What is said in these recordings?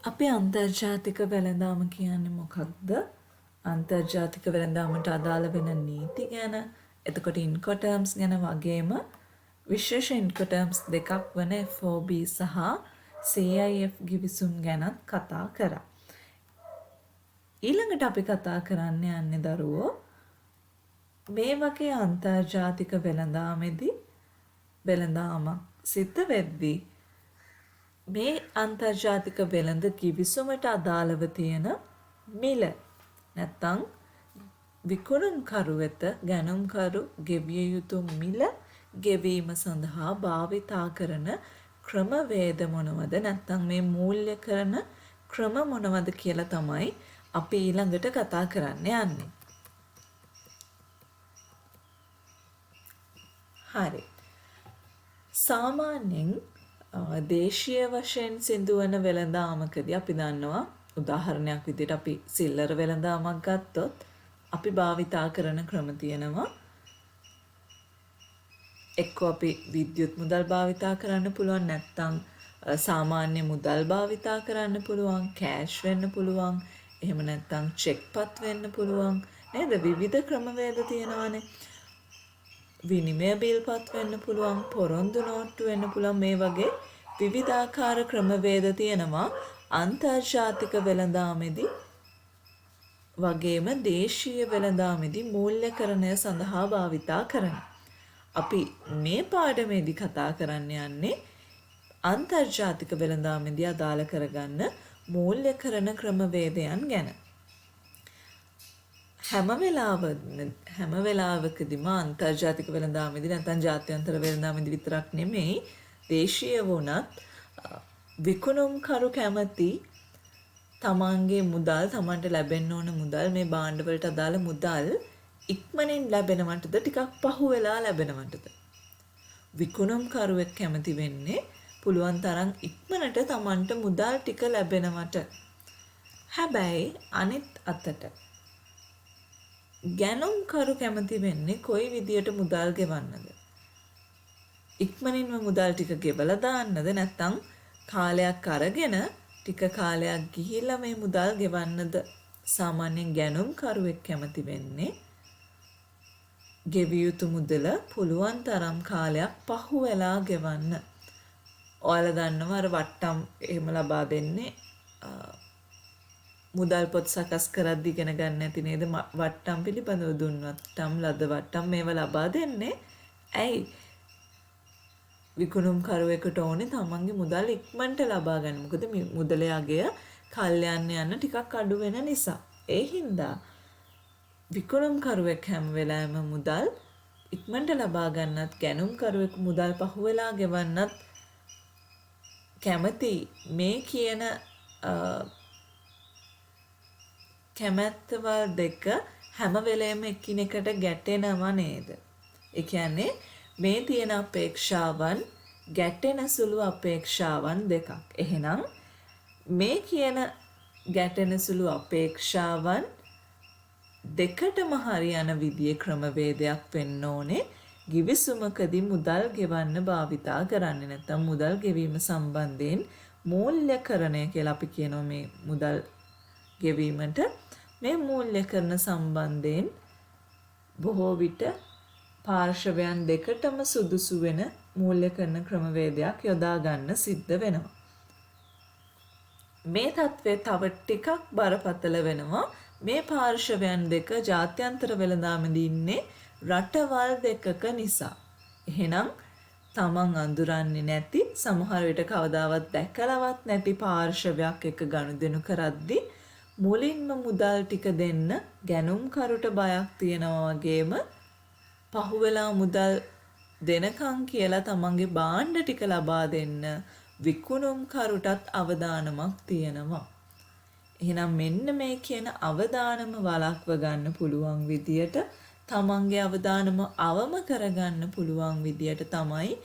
අපේ අන්තර්ජාතික වෙළඳාම කියන්නේ මොකක්ද? අන්තර්ජාතික වෙළඳාමට අදාළ වෙන නීති ගැන, එතකොට ඉන්කොටර්ම්ස් ගැන වගේම විශේෂ ඉන්කොටර්ම්ස් දෙකක් වන FOB සහ CIF ගිවිසුම් ගැනත් කතා කරා. ඊළඟට අපි කතා කරන්න යන්නේ දරුවෝ මේ වගේ අන්තර්ජාතික වෙළඳාමේදී වෙළඳාමක් සිද්ධ වෙද්දී මේ අන්තර්ජාතික වෙළඳ කිවිසුමට අදාළව තියෙන මිල නැත්තම් විකුණුම්කරු වෙත ගැනුම්කරු ගෙවිය යුතු මිල ගෙවීම සඳහා භාවිතා කරන ක්‍රමවේද මොනවද නැත්තම් මේ මූල්‍ය කරන ක්‍රම මොනවද කියලා තමයි අපි ඊළඟට කතා කරන්න යන්නේ. හරි. සාමාන්‍යයෙන් දේශීය වශයෙන් සිදුවන වෙළඳාමකදී අපි දන්නවා උදාහරණයක් විදිහට අපි සිල්ලර වෙළඳාමක් ගත්තොත් අපි භාවිතා කරන ක්‍රම තියෙනවා. එක්කෝ අපි විද්‍යුත් මුදල් භාවිතා කරන්න පුළුවන් නැත්නම් සාමාන්‍ය මුදල් භාවිතා කරන්න පුළුවන් කෑෂ් වෙන්න පුළුවන් එහෙම නැත්නම් චෙක් පත් වෙන්න පුළුවන් නේද විවිධ ක්‍රමවේද තියෙනවානේ. විනිමය බිල්පත් වෙන්න පුළුවන් පොරොන්දු නෝට්ටු වෙන්න පුළුවන් මේ වගේ විවිධාකාර ක්‍රමවේද තියෙනවා අන්තර්ජාතික වෙළඳාමේදී වගේම දේශීය වෙළඳාමේදී මූල්‍යකරණය සඳහා භාවිතා කරන. අපි මේ පාඩමේදී කතා කරන්න යන්නේ අන්තර්ජාතික වෙළඳාමේදී අදාළ කරගන්න මූල්‍යකරණ ක්‍රමවේදයන් ගැන. හැම වෙලාවකදීම අන්තර්ජාතික වෙළඳාමේදී නැත්නම් ජාත්‍යන්තර වෙළඳාමේදී විතරක් නෙමෙයි දේශීය වුණත් විකුණුම්කරු කැමති තමන්ගේ මුදල් තමන්ට ලැබෙන්න ඕන මුදල් මේ භාණ්ඩ වලට අදාළ මුදල් ඉක්මනින් ලැබෙනවටද ටිකක් පහු වෙලා ලැබෙනවටද විකුණුම්කරුවෙක් කැමති වෙන්නේ පුළුවන් තරම් ඉක්මනට තමන්ට මුදල් ටික ලැබෙනවට. හැබැයි අනිත් අතට ගැනුම්කරු කැමති වෙන්නේ කොයි විදියට මුදල් ගෙවන්නද? ඉක්මනින්ම මුදල් ටික ගෙවලා දාන්නද නැත්නම් කාලයක් අරගෙන ටික කාලයක් ගිහිල්ලා මේ මුදල් ගෙවන්නද? සාමාන්‍යයෙන් ගැනුම්කරුවෙක් කැමති වෙන්නේ ගෙවිය යුතු මුදල පුළුවන් තරම් කාලයක් පහු වෙලා ගෙවන්න. ඔයාලා දන්නවා අර වට්ටම් එහෙම ලබා දෙන්නේ මුදල් පොත් සකස් කරද්දී ඉගෙන ගන්න නැති නේද වට්ටම් පිළිබඳව දුන්නටම් ලද වට්ටම් මේවා ලබා දෙන්නේ ඇයි විකුණුම්කරුවෙකුට ඕනේ තමන්ගේ මුදල් ඉක්මනට ලබා ගන්න. මොකද මුදලේ අගය කල් යන්න ටිකක් අඩු වෙන නිසා. ඒ හින්දා විකුණුම්කරුවෙක් හැම වෙලාවෙම මුදල් ඉක්මනට ලබා ගන්නත් ගැනුම්කරුවෙක් මුදල් පහු වෙලා ගෙවන්නත් කැමති මේ කියන කැමැත්තවල් දෙක හැම වෙලේම එකිනෙකට ගැටෙනව නේද? ඒ කියන්නේ මේ තියෙන අපේක්ෂාවන් ගැටෙන සුළු අපේක්ෂාවන් දෙකක්. එහෙනම් මේ කියන ගැටෙන සුළු අපේක්ෂාවන් දෙකටම හරියන විදිය ක්‍රමවේදයක් වෙන්න ඕනේ. ගිවිසුමකදී මුදල් ගෙවන්න භාවිතා කරන්නේ නැත්නම් මුදල් ගෙවීම සම්බන්ධයෙන් මූල්‍යකරණය කියලා අපි කියනවා මේ මුදල් ගෙවීමට මේ මූල්‍යකරණ සම්බන්ධයෙන් බොහෝ විට පාර්ශවයන් දෙකටම සුදුසු වෙන මූල්‍යකරණ ක්‍රමවේදයක් යොදා ගන්න සිද්ධ වෙනවා. මේ තත්ත්වය තව ටිකක් බරපතල වෙනවා මේ පාර්ශවයන් දෙක ජාත්‍යන්තර වෙළඳාමේදී ඉන්නේ රටවල් දෙකක නිසා. එහෙනම් තමන් අඳුරන්නේ නැති සමහර විට කවදාවත් දැකලවත් නැති පාර්ශවයක් එක්ක ගනුදෙනු කරද්දී මුලින්ම මුදල් ටික දෙන්න ගැනුම්කරුට බයක් තියෙනවා වගේම පහුවෙලා මුදල් දෙනකන් කියලා තමන්ගේ භාණ්ඩ ටික ලබා දෙන්න විකුණුම්කරුටත් අවදානමක් තියෙනවා. එහෙනම් මෙන්න මේ කියන අවදානම වළක්ව ගන්න පුළුවන් විදියට තමන්ගේ අවදානම අවම කරගන්න පුළුවන් විදියට තමයි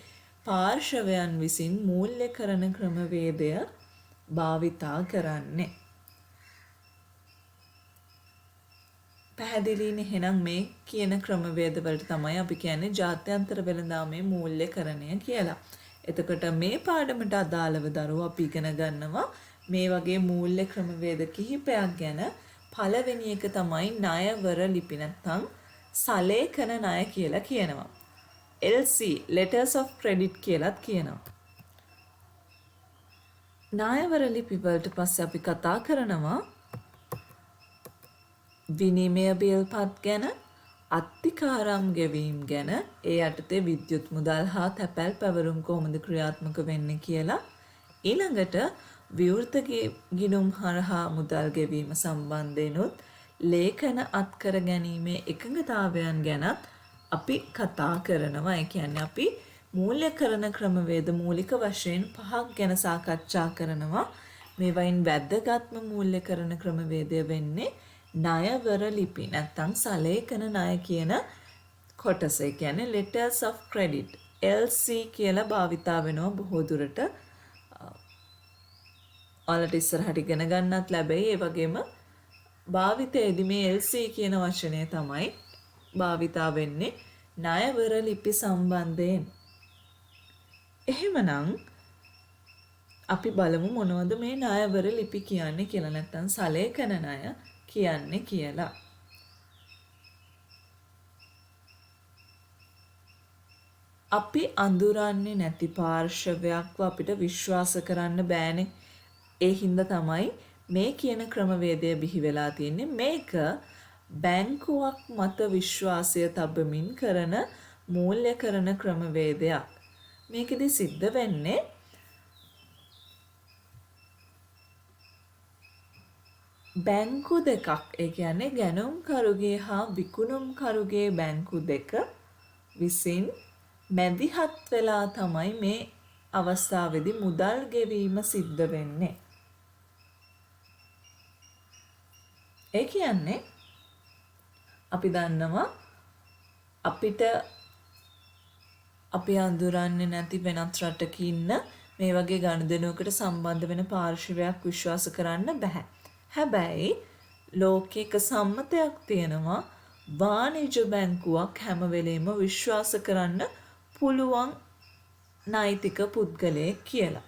පාර්ශවයන් විසින් මූල්‍යකරණ ක්‍රමවේදය භාවිතා කරන්නේ. පැහැදිලිනේ? එහෙනම් මේ කියන ක්‍රමවේද වලට තමයි අපි කියන්නේ ජාත්‍යන්තර වෙළඳාමේ මූල්‍යකරණය කියලා. එතකොට මේ පාඩමට අදාළව දරුවෝ අපි ඉගෙන ගන්නවා මේ වගේ මූල්‍ය ක්‍රමවේද කිහිපයක් ගැන පළවෙනි එක තමයි ණයවර ලිපි නැත්නම් සලේඛන ණය කියලා කියනවා. LC letters of credit කියලාත් කියනවා. ණයවර ලිපි වලට පස්සේ අපි කතා කරනවා විනිමය බිල්පත් ගැන, අත්තිකාරම් ගෙවීම් ගැන, ඒ යටතේ විද්‍යුත් මුදල් හා තැපැල් පැවරුම් කොහොමද ක්‍රියාත්මක වෙන්නේ කියලා. ඊළඟට විවෘත ගිණුම් හරහා මුදල් ගෙවීම සම්බන්ධයෙන්ුත් ලේඛන අත්කර ගැනීමේ එකඟතාවයන් ගැනත් අපි කතා කරනවා. ඒ කියන්නේ අපි මූල්‍යකරණ ක්‍රමවේද මූලික වශයෙන් 5ක් ගැන සාකච්ඡා කරනවා. මේවයින් වැදගත්ම මූල්‍යකරණ ක්‍රමවේදය වෙන්නේ ණයවර ලිපි නැත්නම් සලේඛන ණය කියන කොටස. ඒ කියන්නේ letters of credit LC කියලා භාවිතා වෙනවා බොහෝ දුරට. ඔයාලට ඉස්සරහට ඉගෙන ගන්නත් ලැබෙයි. ඒ වගේම භාවිතයේදී මේ LC කියන වචනය තමයි භාවිතා වෙන්නේ ණයවර ලිපි සම්බන්ධයෙන්. එහෙමනම් අපි බලමු මොනවද මේ ණයවර ලිපි කියන්නේ කියලා නැත්නම් සලේඛන ණය කියන්නේ කියලා. අපි අඳුරන්නේ නැති පාර්ශවයක්ව අපිට විශ්වාස කරන්න බෑනේ. ඒ හින්දා තමයි මේ කියන ක්‍රමවේදය බිහි වෙලා තියෙන්නේ. මේක බැංකුවක් මත විශ්වාසය තබමින් කරන මූල්‍යකරණ ක්‍රමවේදයක්. මේකෙදි සිද්ධ වෙන්නේ බැංකු දෙකක්. ඒ කියන්නේ ගැනුම්කරුගේ හා විකුණුම්කරුගේ බැංකු දෙක විසින් මැදිහත් වෙලා තමයි මේ අවස්ථාවේදී මුදල් ගෙවීම සිද්ධ වෙන්නේ. ඒ කියන්නේ අපි දන්නවා අපිට අපි අඳුරන්නේ නැති වෙනත් රටක ඉන්න මේ වගේ ගනුදෙනුවකට සම්බන්ධ වෙන පාර්ශවයක් විශ්වාස කරන්න බෑ. හැබැයි ලෝකයක සම්මතයක් තියෙනවා වාණිජ බැංකුවක් හැම වෙලේම විශ්වාස කරන්න පුළුවන් නෛතික පුද්ගලයෙක් කියලා.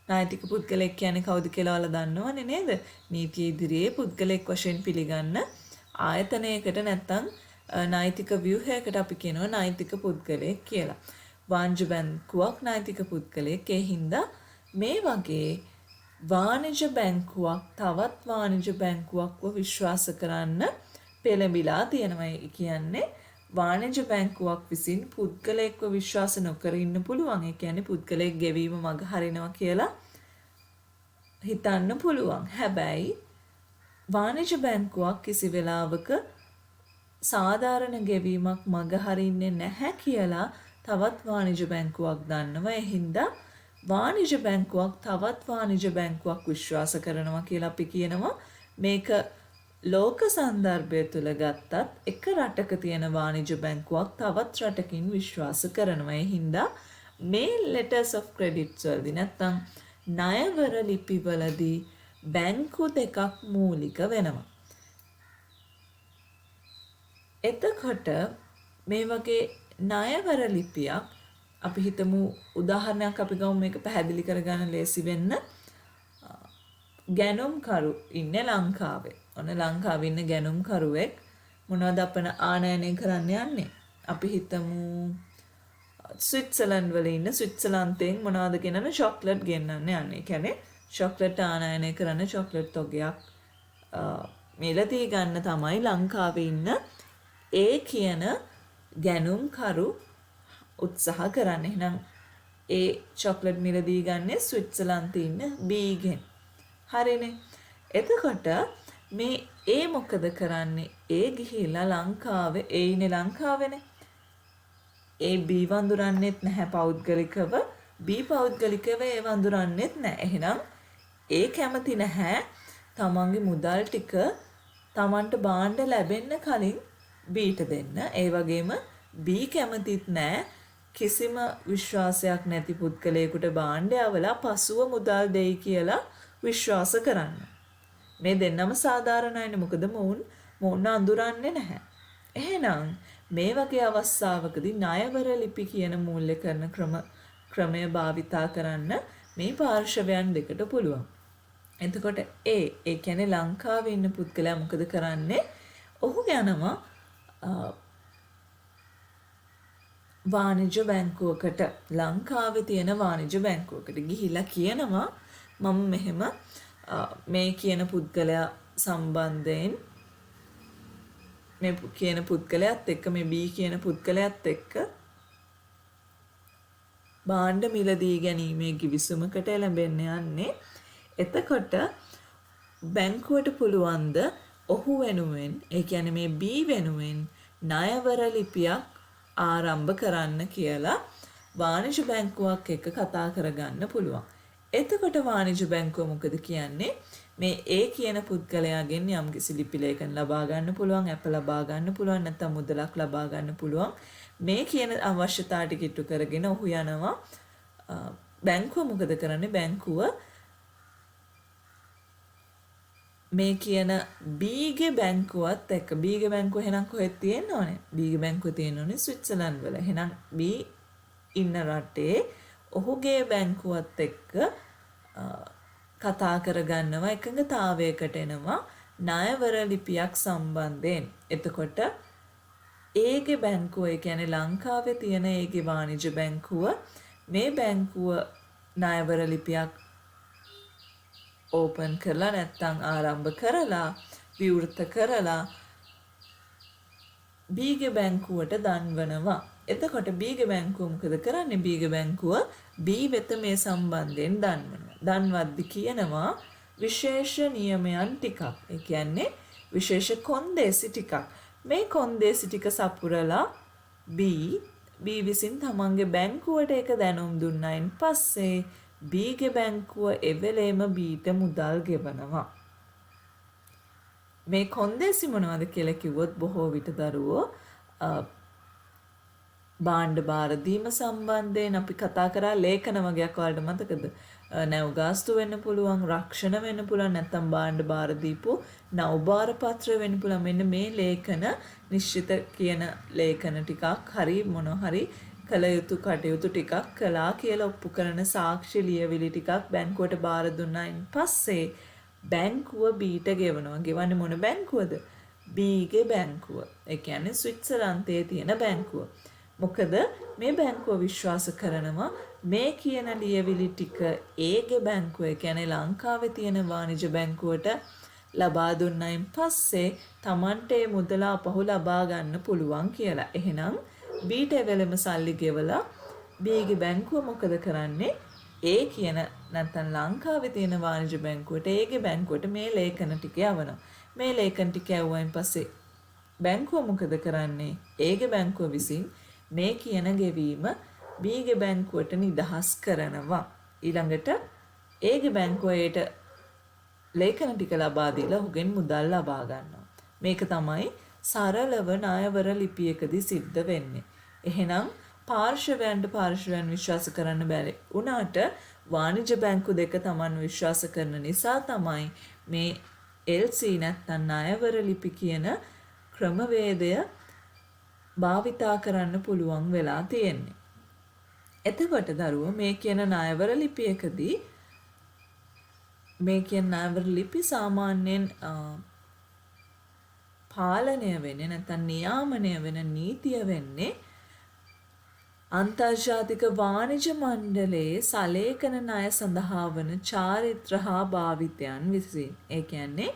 නෛතික පුද්ගලයෙක් කියන්නේ කවුද කියලා ඔයාලා දන්නවනේ නේද? නීතිය ඉදිරියේ පුද්ගලයෙක් වශයෙන් පිළිගන්න ආයතනයකට නැත්තම් නෛතික ව්‍යුහයකට අපි කියනවා නෛතික පුද්ගලයෙක් කියලා. වාණිජ බැංකුවක් නෛතික පුද්ගලයෙක්. ඒ හින්දා මේ වගේ වාණිජ බැංකුවක් තවත් වාණිජ බැංකුවක්ව විශ්වාස කරන්න පෙළඹිලා තියෙනවා. ඒ කියන්නේ වාණිජ බැංකුවක් විසින් පුද්ගලයෙක්ව විශ්වාස නොකර ඉන්න පුළුවන්. ඒ කියන්නේ පුද්ගලයෙක් ගෙවීම මග හරිනවා කියලා හිතන්න පුළුවන්. හැබැයි වාණිජ බැංකුවක් කිසි වෙලාවක සාධාරණ ගෙවීමක් මග හරින්නේ නැහැ කියලා තවත් වාණිජ බැංකුවක් දන්නවා. ඒ හින්දා වාණිජ බැංකුවක් තවත් වාණිජ බැංකුවක් විශ්වාස කරනවා කියලා අපි කියනවා. මේක ලෝක සන්දර්භය තුළ ගත්තත් එක රටක තියෙන වාණිජ බැංකුවක් තවත් රටකින් විශ්වාස කරනවා. ඒ හින්දා මේ letters of credit වලදී නැත්තම් ණයවර ලිපිවලදී බැංකු දෙකක් මූලික වෙනවා. එතකොට මේ වගේ ණයවර ලිපියක් අපි හිතමු උදාහරණයක් අපි ගමු මේක පැහැදිලි කරගන්න ලේසි වෙන්න. ගැනුම්කරු ඉන්නේ ලංකාවේ. ඔන්න ලංකාවේ ඉන්න ගැනුම්කරුවෙක් මොනවද අපන ආනයනය කරන්න යන්නේ? අපි හිතමු ස්විට්සර්ලන්ඩ් වල ඉන්න ස්විට්සර්ලන්තයෙන් මොනවද කියනන චොක්ලට් ගෙන්නන්න යන්නේ. ඒ කියන්නේ චොක්ලට් ආනයනය කරන චොක්ලට් තොගයක් මිලදී ගන්න තමයි ලංකාවේ ඉන්න ඒ කියන ගැනුම්කරු උත්සාහ කරන්නේ. එහෙනම් ඒ චොක්ලට් මිලදී ගන්නේ ස්විට්සර්ලන්තයේ ඉන්න බීගෙන්. හරිනේ. එතකොට මේ ඒ මොකද කරන්නේ? ඒ ගිහිලා ලංකාවේ ඒ ඉන්නේ ලංකාවේනේ. ඒ බී වඳුරන්නෙත් නැහැ පෞද්ගලිකව. බී පෞද්ගලිකව ඒ වඳුරන්නෙත් නැහැ. එහෙනම් ඒ කැමති නැහැ තමන්ගේ මුදල් ටික තමන්ට බාණ්ඩ ලැබෙන්න කලින් බීට දෙන්න. ඒ වගේම බී කැමතිත් නැහැ කිසිම විශ්වාසයක් නැති පුද්ගලයෙකුට බාණ්ඩය අවලා පසුව මුදල් දෙයි කියලා විශ්වාස කරන්න. මේ දෙන්නම සාධාරණයිනේ. මොකද මොවුන් අඳුරන්නේ නැහැ. එහෙනම් මේ වගේ අවස්ථාවකදී ණයවර ලිපි කියන මූල්‍යකරණ ක්‍රමය භාවිතා කරන්න මේ පාර්ශවයන් දෙකට පුළුවන්. එතකොට ඒ කියන්නේ ලංකාවේ ඉන්න පුද්ගලයා මොකද කරන්නේ? ඔහු යනවා වාණිජ්‍ය බැංකුවකට, ලංකාවේ තියෙන වාණිජ්‍ය බැංකුවකට ගිහිල්ලා කියනවා මම මෙහෙම මේ කියන පුද්ගලයා සම්බන්ධයෙන් මේ කියන පුද්ගලයාත් එක්ක මේ B කියන පුද්ගලයාත් එක්ක භාණ්ඩ මිලදී ගැනීමේ ගිවිසුමකට එළඹෙන්න යන්නේ. එතකොට බැංකුවට පුළුවන්ද ඔහු වෙනුවෙන්, ඒ කියන්නේ මේ B වෙනුවෙන් ණයවර ලිපියක් ආරම්භ කරන්න කියලා වාණිජ්‍ය බැංකුවක් එක්ක කතා කරගන්න පුළුවන්. එතකොට වාණිජ්‍ය බැංකුව මොකද කියන්නේ? මේ A කියන පුද්ගලයාගෙන් යම්කිසි ලිපි ලේඛන ලබා ගන්න පුළුවන්, ඇප ලබා ගන්න පුළුවන්, නැත්නම් මුදලක් ලබා ගන්න පුළුවන්. මේ කියන අවශ්‍යතාව ටික ඉටු කරගෙන ඔහු යනවා බැංකුව මොකද කරන්නේ? බැංකුව මේ කියන බීගේ බැංකුවත් එක්ක, බීගේ බැංකුව එහෙනම් කොහෙද තියෙන්න ඕනේ? බීගේ බැංකුව තියෙන්න ඕනේ ස්විට්සර්ලන්ඩ් වල. එහෙනම් බී ඉන්න රටේ ඔහුගේ බැංකුවත් එක්ක කතා කරගන්නවා, එකඟතාවයකට එනවා ණයවර ලිපියක් සම්බන්ධයෙන්. එතකොට ඒගේ බැංකුව, ඒ කියන්නේ ලංකාවේ තියෙන ඒගේ වාණිජ්‍ය බැංකුව මේ බැංකුව ණයවර ලිපියක් ඕපන් කරලා නැත්නම් ආරම්භ කරලා විවෘත කරලා බීගේ බැංකුවට දන්වනවා. එතකොට බීගේ බැංකුව මොකද කරන්නේ? බීගේ බැංකුව බී වෙත මේ සම්බන්ධයෙන් දන්වනවා. දන්වද්දි කියනවා විශේෂ නියමයන් ටිකක්. ඒ කියන්නේ විශේෂ කොන්දේසි ටිකක්. මේ කොන්දේසි ටික සපුරලා බී විසින් තමන්ගේ බැංකුවට ඒක දැනුම් දුන්නයින් පස්සේ බීගේ බැංකුව එවෙලේම බීට මුදල් ගෙවනවා. මේ කොන්දේසි මොනවද කියලා කිව්වොත් බොහෝ විට දරුවෝ භාණ්ඩ බාර දීම සම්බන්ධයෙන් අපි කතා කරා ලේඛන වගේක් වලට මතකද? නැව් ගාස්තු වෙන්න පුළුවන්, රක්ෂණ වෙන්න පුළුවන්, නැත්නම් භාණ්ඩ බාර දීපු නෞබාර පත්‍ර වෙන්න පුළුවන්. මෙන්න මේ ලේඛන නිශ්චිත කියන ලේඛන ටිකක් හරි මොන හරි කළ යුතු කටයුතු ටිකක් කළා කියලා ඔප්පු කරන සාක්ෂි ලියවිලි ටිකක් බැංකුවට බාර දුන්නායින් පස්සේ බැංකුව බීට ගෙවනවා. ගෙවන්නේ මොන බැංකුවද? බීගේ බැංකුව. ඒ කියන්නේ ස්විට්සර්ලන්තයේ තියෙන බැංකුව. මොකද මේ බැංකුව විශ්වාස කරනවා මේ කියන ලියවිලි ටික ඒගේ බැංකුව, ඒ කියන්නේ ලංකාවේ තියෙන වාණිජ්‍ය බැංකුවට ලබා දුන්නායින් පස්සේ Tamante මුදල අපහු ලබා ගන්න පුළුවන් කියලා. එහෙනම් බීට එවෙලම සල්ලි ගෙවලා බීගේ බැංකුව මොකද කරන්නේ? ඒ කියන නැත්නම් ලංකාවේ තියෙන වාණිජ්‍ය බැංකුවට, ඒගේ බැංකුවට මේ ලේඛන ටික යවනවා. මේ ලේඛන ටික යවුවයින් පස්සේ බැංකුව මොකද කරන්නේ? ඒගේ බැංකුව විසින් මේ කියන ගෙවීම බීගේ බැංකුවට නිදහස් කරනවා. ඊළඟට ඒගේ බැංකුවේට ලේඛන ටික ලබා දීලා ඔහුගෙන් මුදල් ලබා ගන්නවා. මේක තමයි සරලව ණයවර ලිපියකදී සිද්ධ වෙන්නේ. එහෙනම් පාර්ශවයන් විශ්වාස කරන්න බැරි වුණාට වාණිජ්‍ය බැංකු දෙක Taman විශ්වාස කරන නිසා තමයි මේ LC නැත්නම් ණයවර ලිපි කියන ක්‍රමවේදය භාවිතා කරන්න පුළුවන් වෙලා තියෙන්නේ. එතකොට දරුවෝ මේ කියන ණයවර ලිපියකදී මේ කියන ණයවර ලිපි සාමාන්‍යයෙන් පාලනය වෙන්නේ නැත්නම් නියාමනය වෙන නීතිය වෙන්නේ අන්තර්ජාතික වාණිජ්‍ය මණ්ඩලයේ සලේඛන ණය සඳහා වන චාරිත්‍ර හා භාවිතයන් විසින්. ඒ කියන්නේ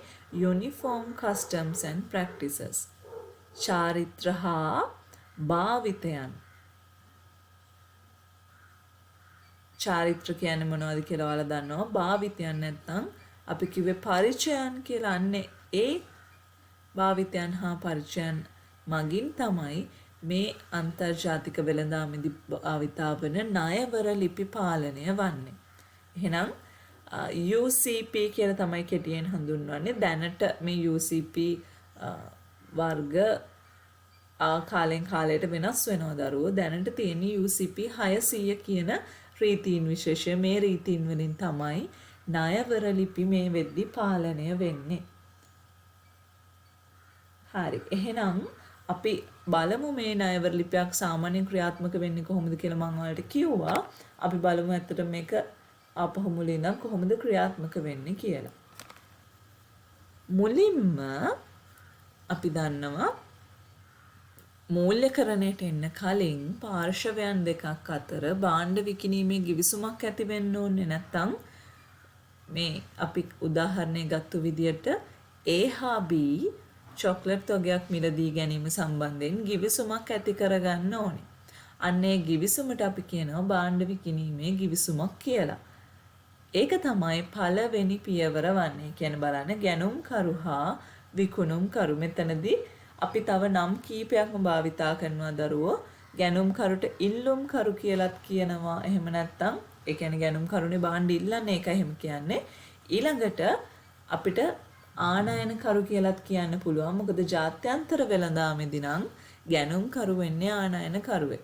Uniform Customs and Practices. චාරිත්‍ර හා භාවිතයන්. චාරිත්‍ර කියන්නේ මොනවද කියලා ඔයාලා දන්නවා. භාවිතයන් නැත්නම් අපි කිව්වේ පරිචයන් කියලා. අන්නේ ඒ භාවිතයන් හා පරිචයන් මගින් තමයි මේ අන්තර්ජාතික වෙළඳාමේදී භාවිතා වන ණයවර ලිපි පාලනය වන්නේ. එහෙනම් UCP කියලා තමයි කෙටියෙන් හඳුන්වන්නේ. දැනට මේ UCP වර්ග කාලෙන් කාලයට වෙනස් වෙනවා දරුවෝ. දැනට තියෙන UCP 600 කියන රීතීන් විශේෂය. මේ රීතීන් වලින් තමයි ණයවර ලිපි මේ වෙද්දි පාලනය වෙන්නේ. හරි. එහෙනම් අපි බලමු මේ ණයවර ලිපියක් සාමාන්‍යයෙන් ක්‍රියාත්මක වෙන්නේ කොහොමද කියලා මම ඔයාලට කිව්වා. අපි බලමු ඇත්තට මේක ආපහු මුලින් නම් කොහොමද ක්‍රියාත්මක වෙන්නේ කියලා. මුලින්ම අපි දන්නවා මූල්‍යකරණයට එන්න කලින් පාර්ශවයන් දෙකක් අතර භාණ්ඩ විකිණීමේ ගිවිසුමක් ඇති වෙන්න ඕනේ. නැත්නම් මේ අපි උදාහරණයක් ගත්ත විදියට A හා B චොක්ලට් වර්ගයක් මිලදී ගැනීම සම්බන්ධයෙන් ගිවිසුමක් ඇති කරගන්න ඕනේ. අන්න ඒ ගිවිසුමට අපි කියනවා භාණ්ඩ විකිණීමේ ගිවිසුමක් කියලා. ඒක තමයි පළවෙනි පියවර වන්නේ. කියන්නේ බලන්න ගැනුම්කරු හා විකුණුම්කරු. මෙතනදී අපි තව නම් කීපයක්ම භාවිතා කරනවා දරුවෝ. ගැනුම්කරුට ඉල්ලුම්කරු කියලාත් කියනවා. එහෙම නැත්නම් ඒ කියන්නේ ගැනුම්කරුනේ භාණ්ඩ ඉල්ලන්නේ ඒකයි එහෙම කියන්නේ. ඊළඟට අපිට ආනයනකරු කියලාත් කියන්න පුළුවන්. මොකද ජාත්‍යන්තර වෙළඳාමේදී නම් ගැනුම්කරු වෙන්නේ ආනයනකරුවේ.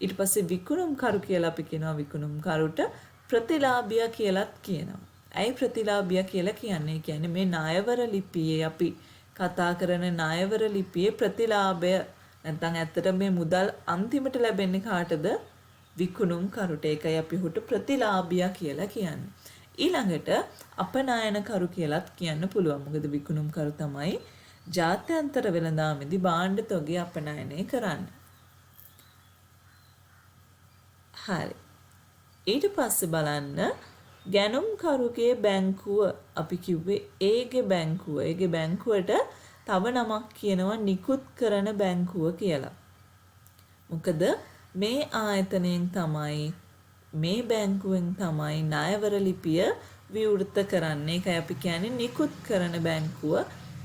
ඊට පස්සේ විකුණුම්කරු කියලා අපි කියනවා විකුණුම්කරුට ප්‍රතිලාභිය කියලාත් කියනවා. ඇයි ප්‍රතිලාභිය කියලා කියන්නේ? කියන්නේ මේ ණයවර ලිපියේ අපි කතා කරන ණයවර ලිපියේ ප්‍රතිලාභය නැත්නම් ඇත්තට මේ මුදල් අන්තිමට ලැබෙන්නේ කාටද? විකුණුම්කරුට. ඒකයි අපි උට ප්‍රතිලාභිය කියලා කියන්නේ. ඊළඟට අපනයනකරු කියලාත් කියන්න පුළුවන්. මොකද විකුණුම්කරු තමයි ජාත්‍යන්තර වෙළඳාමේදී භාණ්ඩ තොගය අපනයනය කරන්නේ. හරි. ඊට පස්සේ බලන්න ගැනුම්කරුගේ බැංකුව අපි කිව්වේ ඒගේ බැංකුව. ඒගේ බැංකුවට තව නමක් කියනවා නිකුත් කරන බැංකුව කියලා. මොකද මේ ආයතනයෙන් තමයි මේ බැංකුවෙන් තමයි ණයවර ලිපිය විවෘත කරන්නේ. ඒකයි අපි කියන්නේ නිකුත් කරන බැංකුව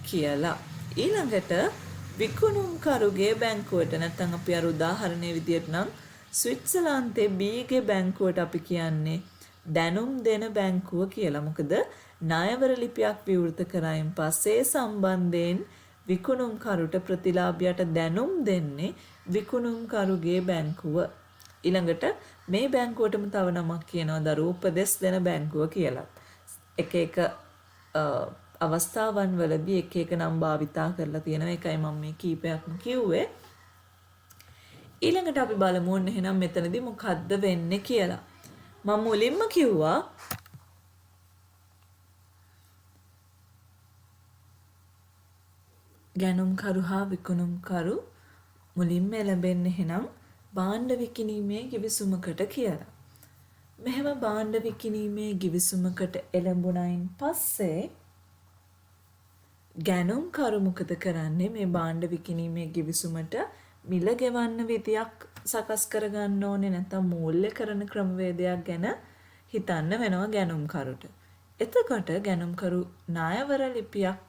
කියලා. ඊළඟට විකුණුම්කරුගේ බැංකුවට නැත්නම් අපි අර උදාහරණයේ විදියට නම් ස්විට්සර්ලන්තයේ B-ගේ බැංකුවට අපි කියන්නේ දැනුම් දෙන බැංකුව කියලා. මොකද ණයවර ලිපියක් විවෘත කරායින් පස්සේ සම්බන්ධයෙන් විකුණුම්කරුට ප්‍රතිලාභයට දැනුම් දෙන්නේ විකුණුම්කරුගේ බැංකුව. ඊළඟට මේ බැංකුවටම තව නමක් කියනවා දරුවෝ උපදෙස් දෙන බැංකුව කියලා. එක එක අවස්ථාවන් වලදී එක එක නම් භාවිතා කරලා තියෙනවා. ඒකයි මම මේ කීපයක්ම කිව්වේ. ඊළඟට අපි බලමු ඔන්න එහෙනම් මෙතනදී මොකද්ද වෙන්නේ කියලා. මම මුලින්ම කිව්වා ගැනුම්කරු හා විකුණුම්කරු මුලින්ම එළඹෙන්නේ එහෙනම් භාණ්ඩ විකිණීමේ ගිවිසුමකට කියලා. මෙහෙම භාණ්ඩ විකිණීමේ ගිවිසුමකට එළඹුණයින් පස්සේ ගැනුම්කරු මොකද කරන්නේ? මේ භාණ්ඩ විකිණීමේ ගිවිසුමට මිල ගෙවන්න විදියක් සකස් කරගන්න ඕනේ. නැත්නම් මූල්‍යකරණ ක්‍රමවේදයක් ගැන හිතන්න වෙනවා ගැනුම්කරුට. එතකොට ගැනුම්කරු ණයවර ලිපියක්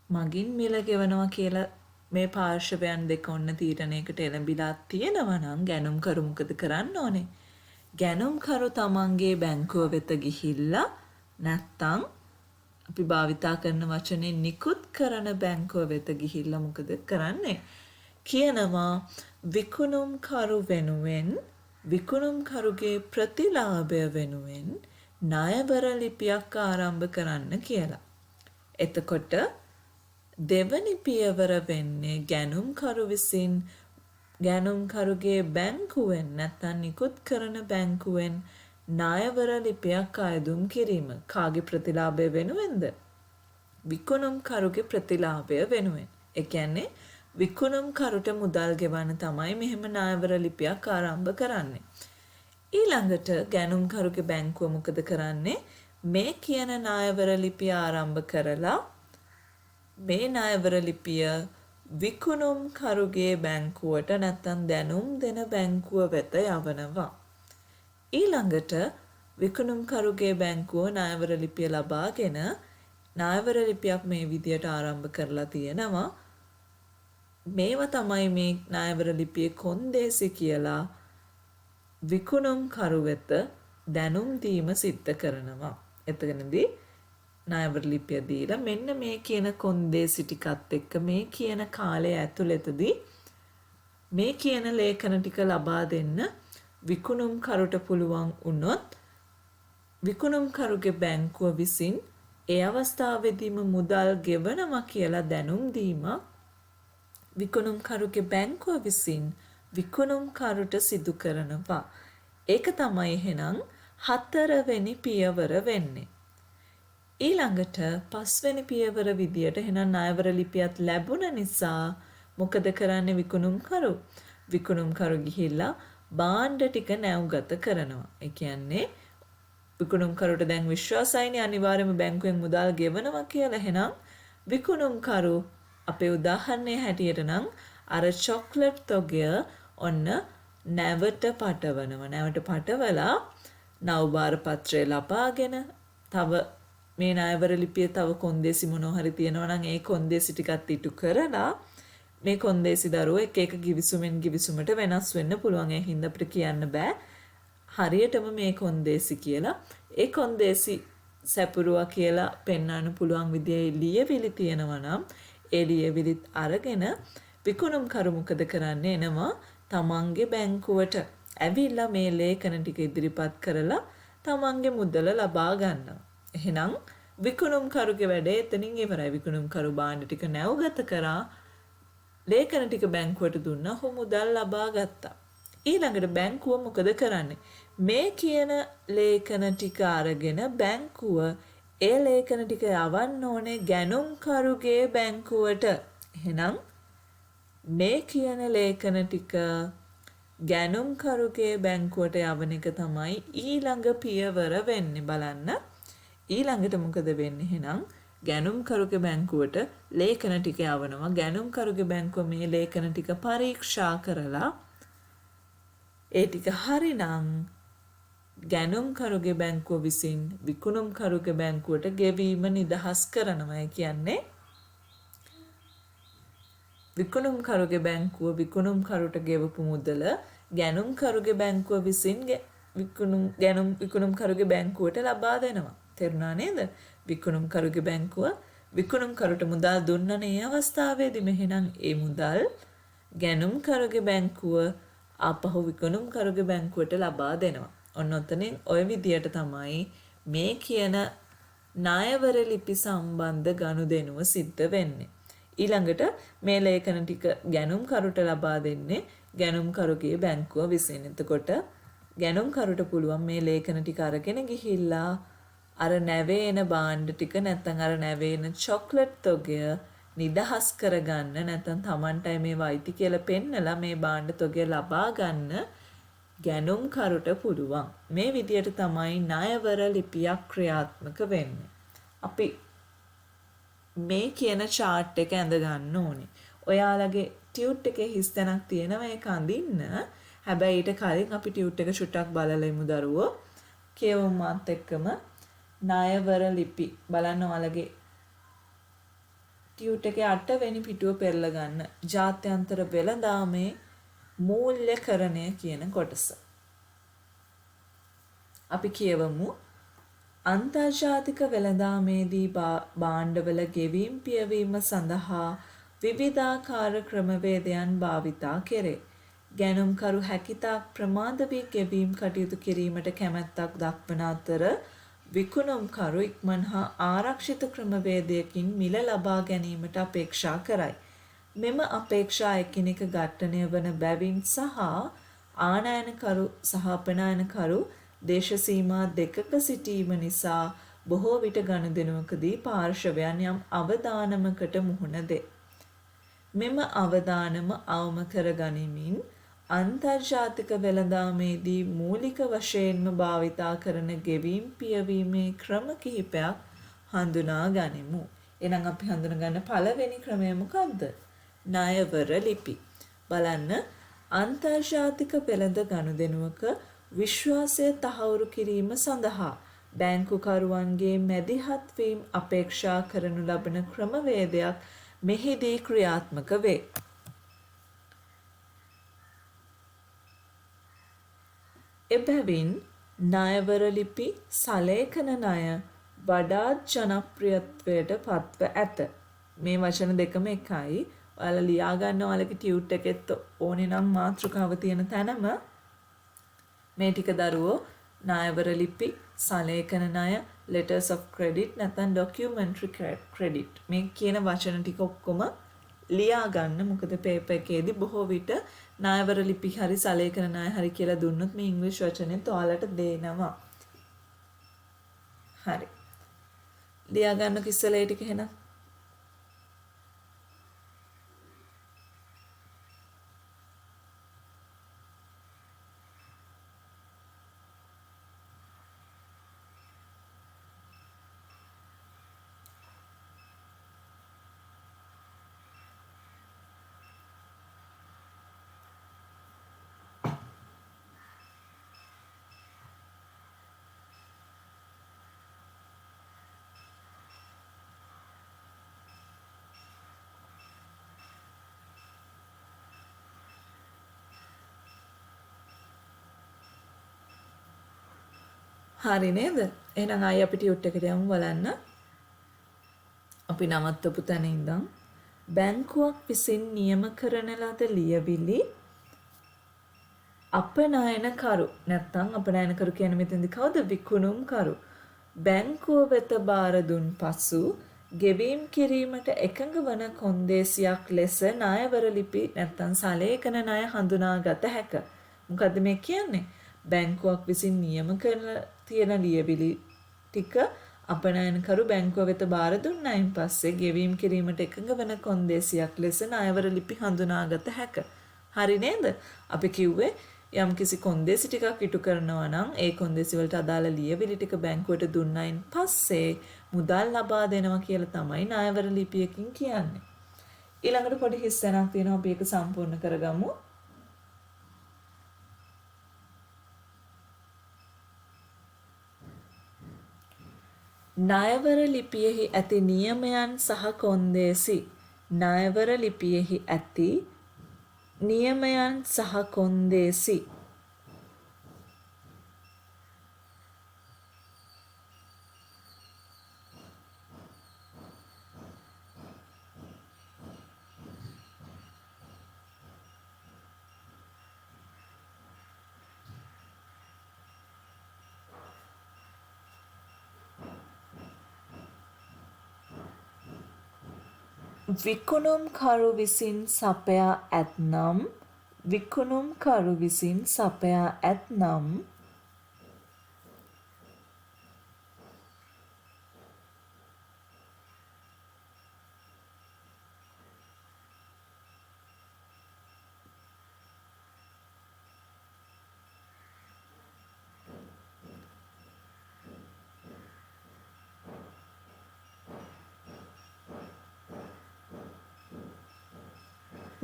මගින් මිල ගෙවනවා කියලා මේ පාර්ශවයන් දෙක ඔන්න තීරණයකට එළඹිලා තියෙනවා නම් ගැනුම්කරු මොකද කරන්න ඕනේ? ගැනුම්කරු තමන්ගේ බැංකුව වෙත ගිහිල්ලා නැත්නම් අපි භාවිතා කරන වචනේ නිකුත් කරන බැංකුව වෙත ගිහිල්ලා මොකද කරන්නේ? කියනවා විකුණුම්කරු වෙනුවෙන් විකුණුම්කරුගේ ප්‍රතිලාභය වෙනුවෙන් ණයවර ලිපියක් ආරම්භ කරන්න කියලා. එතකොට දෙවනි පියවර වෙන්නේ ගැනුම්කරු විසින් ගැනුම්කරුගේ බැංකුවෙන් නැත්නම් නිකුත් කරන බැංකුවෙන් ණයවර ලිපියක් අයදුම් කිරීම. කාගේ ප්‍රතිලාභය වෙනුවෙන්ද? විකුණුම්කරුගේ ප්‍රතිලාභය වෙනුවෙන්. ඒ කියන්නේ විකුණුම්කරුට මුදල් ගෙවන්න තමයි මෙහෙම ණයවර ලිපියක් ආරම්භ කරන්නේ. ඊළඟට ගැනුම්කරුගේ බැංකුව මොකද කරන්නේ? මේ කියන ණයවර ලිපිය ආරම්භ කරලා මේ ණයවර ලිපිය විකුණුම්කරුගේ බැංකුවට නැත්නම් දැනුම් දෙන බැංකුව වෙත යවනවා. ඊළඟට විකුණුම්කරුගේ බැංකුව ණයවර ලිපිය ලබාගෙන ණයවර ලිපියක් මේ විදියට ආරම්භ කරලා තියෙනවා. මේවා තමයි මේ ණයවර ලිපියේ කොන්දේසි කියලා විකුණුම්කරු වෙත දැනුම් දීම සිද්ධ කරනවා. එතනදී ණයවර ලිපිය දීලා මෙන්න මේ කියන කොන්දේසි ටිකත් එක්ක මේ කියන කාලය ඇතුළතදී මේ කියන ලේඛන ටික ලබා දෙන්න විකුණුම්කරුට පුළුවන් වුණොත් විකුණුම්කරුගේ බැංකුව විසින් ඒ අවස්ථාවේදීම මුදල් ගෙවනවා කියලා දැනුම් දීමක් විකුණුම්කරුගේ බැංකුව විසින් විකුණුම්කරුට සිදු කරනවා. ඒක තමයි එහෙනම් 4වෙනි පියවර වෙන්නේ. ඊළඟට 5වෙනි පියවර විදියට එහෙනම් ණයවර ලිපියත් ලැබුණ නිසා මොකද කරන්නේ විකුණුම්කරු? විකුණුම්කරු ගිහිල්ලා භාණ්ඩ ටික නැව්ගත කරනවා. ඒ කියන්නේ විකුණුම්කරුට දැන් විශ්වාසයිනේ අනිවාර්යයෙන්ම බැංකුවෙන් මුදල් ගෙවනවා කියලා. එහෙනම් විකුණුම්කරු අපේ උදාහරණයේ හැටියට නම් අර චොක්ලට් තොගය ඔන්න නැවට පටවනවා. නැවට පටවලා නවභාර පත්‍රය ලබාගෙන තව මේ ණයවර ලිපියේ තව කොන්දේසි මොනවා හරි තියෙනවා නම් ඒ කොන්දේසි ටිකත් ඉටු කරලා මේ කොන්දේසි දරුවෝ එක එක givisුමෙන් givisුමට වෙනස් වෙන්න පුළුවන්. ඒ හින්දා අපිට කියන්න බෑ හරියටම මේ කොන්දේසි කියලා. ඒ කොන්දේසි සැපුරුවා කියලා පෙන්වන්න පුළුවන් විදිහේ ලියවිලි තියෙනවා නම් ඒ ලියවිලිත් අරගෙන විකුණුම්කරු මොකද කරන්නේ? එනවා තමන්ගේ බැංකුවට ඇවිල්ලා මේ ලේඛන ටික ඉදිරිපත් කරලා තමන්ගේ මුදල ලබා ගන්නවා. එහෙනම් විකුණුම්කරුගේ වැඩේ එතනින් ඉවරයි. විකුණුම්කරු භාණ්ඩ ටික නැව්ගත කරා ලේඛන ටික බැංකුවට දුන්නා. ඔහු මුදල් ලබා ගත්තා. ඊළඟට බැංකුව මොකද කරන්නේ? මේ කියන ලේඛන ටික අරගෙන බැංකුව ඒ ලේඛන ටික යවන්න ඕනේ ගැනුම්කරුගේ බැංකුවට. එහෙනම් මේ කියන ලේඛන ටික ගැනුම්කරුගේ බැංකුවට යවන එක තමයි ඊළඟ පියවර වෙන්නේ. බලන්න ඊළඟට මොකද වෙන්නේ? එහෙනම් ගැනුම්කරුගේ බැංකුවට ලේඛන ටික යවනවා. ගැනුම්කරුගේ බැංකුව මේ ලේඛන ටික පරීක්ෂා කරලා ඒ ටික හරිනම් ගැනුම්කරුගේ බැංකුව විසින් විකුණුම්කරුගේ බැංකුවට ගෙවීම නිදහස් කරනවා. ඒ කියන්නේ විකුණුම්කරුගේ බැංකුව විකුණුම්කරුට ගෙවපු මුදල ගැනුම්කරුගේ බැංකුව විසින් විකුණුම්කරුගේ බැංකුවට ලබා දෙනවා. තේරුණා නේද? විකුණුම්කරුගේ බැංකුව විකුණුම්කරුට මුදල් දුන්නනේ මේ අවස්ථාවේදී. එහෙනම් ඒ මුදල් ගැනුම්කරුගේ බැංකුව ආපහු විකුණුම්කරුගේ බැංකුවට ලබා දෙනවා. ඔන්න ඔතනින් ওই විදියට තමයි මේ කියන ණයවර ලිපි සම්බන්ධ ගනුදෙනුව සිද්ධ වෙන්නේ. ඊළඟට මේ ලේඛන ටික ගැනුම්කරුට ලබා දෙන්නේ ගැනුම්කරුගේ බැංකුව විසින්. එතකොට ගැනුම්කරුට පුළුවන් මේ ලේඛන ටික අරගෙන ගිහිල්ලා අර නැවේන භාණ්ඩ ටික නැත්නම් අර නැවේන චොක්ලට් තොගය නිදහස් කරගන්න නැත්නම් Tamanටයි මේ වයිති කියලා පෙන්නලා මේ භාණ්ඩ තොගය ලබා ගන්න ගැනුම්කරුට පුළුවන්. මේ විදියට තමයි ණයවර ලිපියක් ක්‍රියාත්මක වෙන්නේ. අපි මේ කියන chart එක ඇඳ ගන්න ඕනේ. ඔයාලගේ ටියුට් එකේ හිස් තැනක් තියෙනවා ඒක අඳින්න. හැබැයි ඊට කලින් අපි ටියුට් එක චුට්ටක් බලලා ඉමු දරුවෝ. කියවමු මාත් එක්කම ණයවර ලිපි බලන්න ඔයාලගේ ටියුට් එකේ 8 වෙනි පිටුව පෙරලා ගන්න. ජාත්‍යන්තර වෙළඳාමේ මූල්‍යකරණය කියන කොටස. අපි කියවමු අන්තර්ජාතික වෙළඳාමේදී භාණ්ඩවල ගෙවීම් පියවීම සඳහා විවිධාකාර ක්‍රමවේදයන් භාවිතා කෙරේ. ගැනුම්කරු හැකිතාක් ප්‍රමාද වී ගෙවීම් කටයුතු කිරීමට කැමැත්තක් දක්වන අතර විකුණුම්කරු ඉක්මන් හා ආරක්ෂිත ක්‍රමවේදයකින් මිල ලබා ගැනීමට අපේක්ෂා කරයි. මෙම අපේක්ෂා එකිනෙක ඝට්ටනය වන බැවින් සහ ආනයනකරු සහ අපනයනකරු දේශ සීමා දෙකක සිටීම නිසා බොහෝ විට ගනුදෙනුවකදී පාර්ශවයන් යම් අවදානමකට මුහුණ දෙයි. මෙම අවදානම අවම කර ගනිමින් අන්තර්ජාතික වෙළඳාමේදී මූලික වශයෙන්ම භාවිතා කරන ගෙවීම් පියවීමේ ක්‍රම කිහිපයක් හඳුනා ගනිමු. එහෙනම් අපි හඳුනගන්න පළවෙනි ක්‍රමය මොකක්ද? ණයවර ලිපි. බලන්න අන්තර්ජාතික වෙළඳ ගනුදෙනුවක විශ්වාසය තහවුරු කිරීම සඳහා බැංකුකරුවන්ගේ මැදිහත් වීම අපේක්ෂා කරනු ලබන ක්‍රමවේදයක් මෙහිදී ක්‍රියාත්මක වේ. එබැවින් ණයවර ලිපි සලේඛන ණය වඩාත් ජනප්‍රියත්වයට පත්ව ඇත. මේ වචන දෙකම එකයි. ඔයාලා ලියා ගන්න ඔයාලගේ ටියුට් එකෙත් ඕනේ නම් මාතෘකාව තියෙන තැනම මේ ටික දරුවෝ ණයවර ලිපි සලේඛන ණය letters of credit නැත්නම් documentary credit මේ කියන වචන ටික ඔක්කොම ලියා ගන්න. මොකද පේපර් එකේදී බොහෝ විට ණයවර ලිපි හරි සලේඛන ණය හරි කියලා දුන්නොත් මේ ඉංග්‍රීසි වචනේත් ඔයාලට දෙනවා. හරි. ලියා ගන්න කිස්සලේ ටික එහෙනම්. හරි නේද? එහෙනම් ආයි අපි ටියුට් එකට යමු බලන්න. අපි නවත්තපු තැන ඉඳන් බැංකුවක් විසින් නියම කරන ලද ලියවිලි අපනයනකරු නැත්නම් අපනයනකරු කියන්නේ මෙතනදී කවුද? විකුණුම්කරු. බැංකුව වෙත බාර දුන් පසු ගෙවීම් කිරීමට එකඟ වන කොන්දේසියක් ලෙස ණයවර ලිපි නැත්නම් සලේඛන ණය හඳුනාගත හැක. මොකද්ද මේ කියන්නේ? බැංකුවක් විසින් නියම කරලා තියෙන ලියවිලි ටික අපනයනකරු බැංකුව වෙත බාර දුන්නායින් පස්සේ ගෙවීම් කිරීමට එකඟ වන කොන්දේසියක් ලෙස ණයවර ලිපි හඳුනාගත හැක. හරි නේද? අපි කිව්වේ යම්කිසි කොන්දේසි ටිකක් ඉටු කරනවා නම් ඒ කොන්දේසි වලට අදාළ ලියවිලි ටික බැංකුවට දුන්නායින් පස්සේ මුදල් ලබා දෙනවා කියලා තමයි ණයවර ලිපියකින් කියන්නේ. ඊළඟට පොඩි හිස්සනක් තියෙනවා අපි ඒක සම්පූර්ණ කරගමු. ණයවර ලිපියෙහි ඇති නියමයන් සහ කොන්දේසි. ණයවර ලිපියෙහි ඇති නියමයන් සහ කොන්දේසි. විකුණුම්කරු විසින් සපයා ඇතනම් විකුණුම්කරු විසින් සපයා ඇතනම්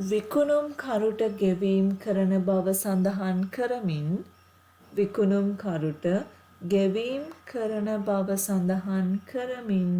විකුණුම්කරුට ගෙවීම් කරන බව සඳහන් කරමින් විකුණුම්කරුට ගෙවීම් කරන බව සඳහන් කරමින්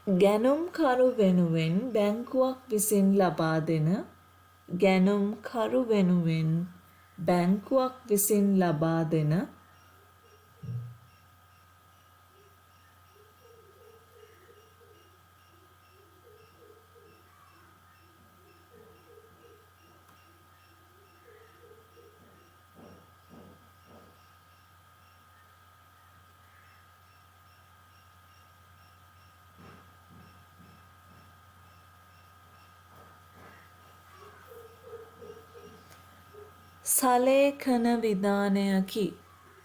ගැනුම්කරු වෙනුවෙන් බැංකුවක් විසින් ලබා දෙන ගැනුම්කරු වෙනුවෙන් බැංකුවක් විසින් ලබා දෙන සලේඛන විධානයකි.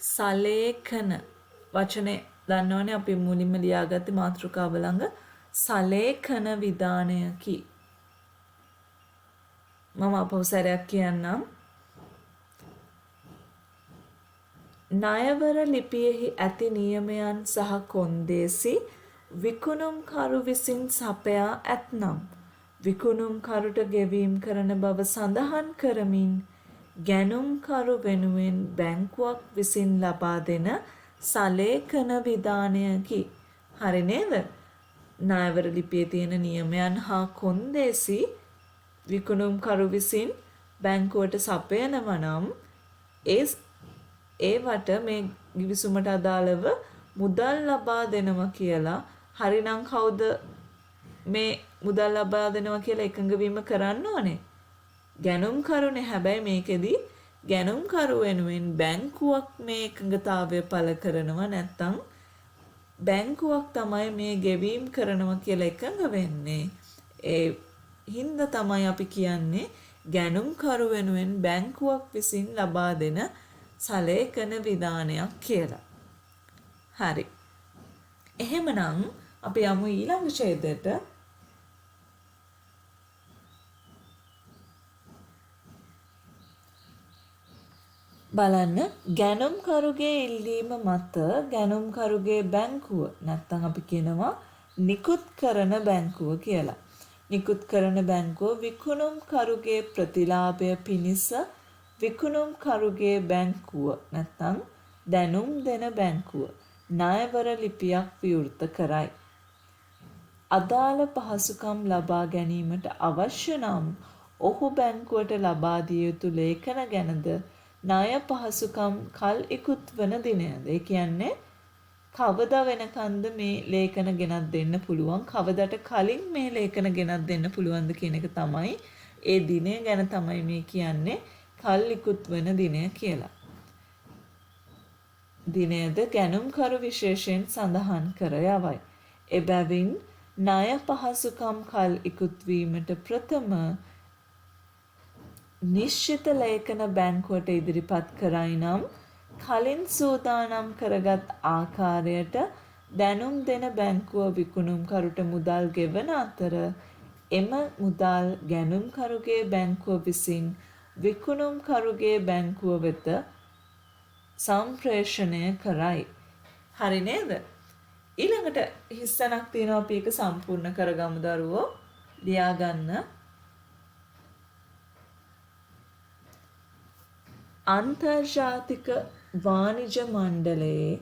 සලේඛන වචනේ දන්නවනේ අපි මුලින්ම ලියාගත්තේ මාතෘකාව ළඟ. සලේඛන විධානයකි. මම අපවසරයක් කියන්නම්. ණයවර ලිපියෙහි ඇති නියමයන් සහ කොන්දේසි විකුණුම්කරු විසින් සපයා ඇතනම් විකුණුම්කරුට ගෙවීම් කරන බව සඳහන් කරමින් ගැනුම්කරු වෙනුවෙන් බැංකුවක් විසින් ලබා දෙන සලේඛන විධානයකි. හරි නේද? ණයවර ලිපියේ තියෙන නියමයන් හා කොන්දේසි විකුණුම්කරු විසින් බැංකුවට සපයනවා නම් ඒවට මේ ගිවිසුමට අදාළව මුදල් ලබා දෙනවා කියලා හරිනම් කවුද මේ මුදල් ලබා දෙනවා කියලා එකඟ වීම කරන්න ඕනේ? ගැනුම්කරුනේ. හැබැයි මේකෙදි ගැනුම්කරු වෙනුවෙන් බැංකුවක් මේ එකඟතාවය පළ කරනවා නැත්නම් බැංකුවක් තමයි මේ ගෙවීම් කරනවා කියලා එකඟ වෙන්නේ. ඒ හින්දා තමයි අපි කියන්නේ ගැනුම්කරු වෙනුවෙන් බැංකුවක් විසින් ලබා දෙන සලේකන විධානයක් කියලා. හරි. එහෙමනම් අපි යමු ඊළඟ ඡේදයට. බලන්න ගැනුම්කරුගේ ඉල්ලීම මත ගැනුම්කරුගේ බැංකුව නැත්නම් අපි කියනවා නිකුත් කරන බැංකුව කියලා. නිකුත් කරන බැංකුව විකුණුම්කරුගේ ප්‍රතිලාභය පිණිස විකුණුම්කරුගේ බැංකුව නැත්නම් දැනුම් දෙන බැංකුව ණයවර ලිපියක් විවෘත කරයි. අදාළ පහසුකම් ලබා ගැනීමට අවශ්‍ය නම් ඔහු බැංකුවට ලබා දිය යුතු ලේඛන ගැනද ණය පහසුකම් කල් ඉක්ුත් වන දිනයද. ඒ කියන්නේ කවදා වෙනකන්ද මේ ලේඛන ගෙනත් දෙන්න පුළුවන්, කවදට කලින් මේ ලේඛන ගෙනත් දෙන්න පුළුවන්ද කියන එක තමයි, ඒ දිනය ගැන තමයි මේ කියන්නේ කල් ඉක්ුත් වන දිනය කියලා. දිනයද ගැනුම්කරු විශේෂයෙන් සඳහන් කර යවයි. එබැවින් ණය පහසුකම් කල් ඉක්ුත් වීමට ප්‍රථම නිශ්චිත ලේඛන බැංකුවට ඉදිරිපත් කරයි නම් කලින් සූදානම් කරගත් ආකාරයට දැනුම් දෙන බැංකුව විකුණුම්කරුට මුදල් ගෙවන අතර එම මුදල් ගැනුම්කරුගේ බැංකුව විසින් විකුණුම්කරුගේ බැංකුව වෙත සම්ප්‍රේෂණය කරයි. හරි නේද? ඊළඟට හිස්තැනක් තියෙනවා, අපි ඒක සම්පූර්ණ කරගමු දරුවෝ. ලියාගන්න. අන්තර්ජාතික වාණිජ මණ්ඩලයේ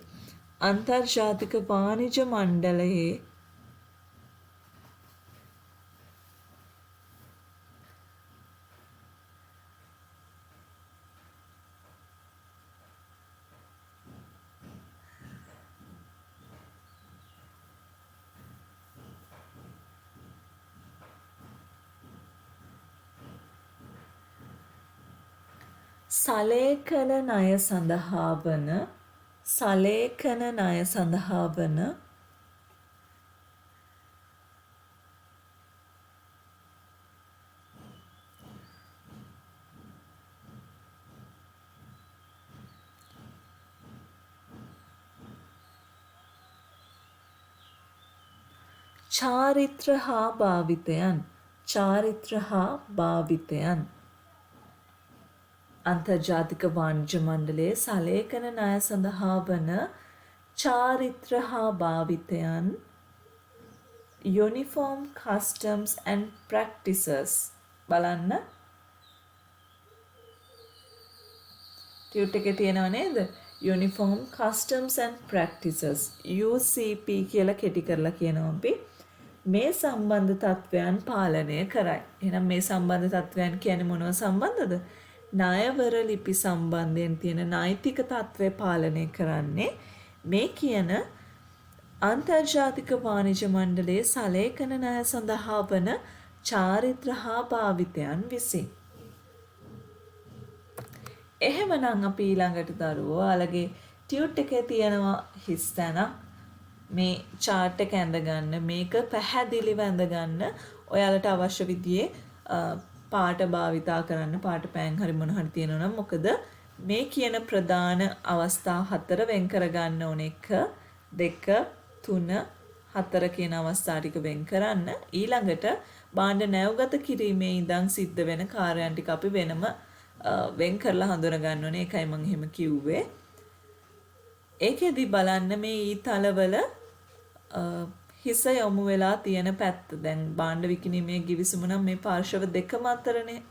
සලේඛන ණය සඳහා වන චාරිත්‍ර හා භාවිතයන් අන්තර්ජාතික වාණිජ මණ්ඩලයේ සලේඛන ණය සඳහා වන චාරිත්‍ර හා භාවිතයන් Uniform Customs and Practices. බලන්න ටියුට් එකේ තියෙනව නේද? Uniform Customs and Practices UCP කියලා කෙටි කරලා කියනවා අපි. මේ සම්බන්ධ තත්වයන් පාලනය කරයි. එහෙනම් මේ සම්බන්ධ තත්වයන් කියන්නේ මොනව සම්බන්ධද? ණයවර ලිපි සම්බන්ධයෙන් තියෙන නෛතික තත්ත්වය පාලනය කරන්නේ මේ කියන අන්තර්ජාතික වාණිජ මණ්ඩලයේ සලේඛන ණය සඳහා වන චාරිත්‍ර හා භාවිතයන් විසින්. එහෙමනම් අපි ඊළඟට දරුවෝ ඔයාලගේ ටියුට් එකේ තියෙනවා හිස්තැන. මේ chart එක ඇඳගන්න, මේක පැහැදිලිව ඇඳගන්න. ඔයාලට අවශ්‍ය විදිහේ පාට භාවිතා කරන්න, පාට පෑන් හරි මොන හරි තියෙනවා නම්, මොකද මේ කියන ප්‍රධාන අවස්ථා 4 වෙන් කරගන්න ඕනේ. 1 2 3 4 කියන අවස්ථා ටික වෙන් කරන්න. ඊළඟට භාණ්ඩ නැවගත කිරීමේ ඉඳන් සිද්ධ වෙන කාර්යයන් ටික අපි වෙනම වෙන් කරලා හඳුන ගන්න ඕනේ. ඒකයි මම එහෙම කිව්වේ. ඒකෙදි බලන්න මේ ඊතලවල හිස යොමු වෙලා තියෙන පැත්ත. දැන් භාණ්ඩ විකිණීමේ ගිවිසුම නම් මේ පාර්ශව දෙකම අතරනේ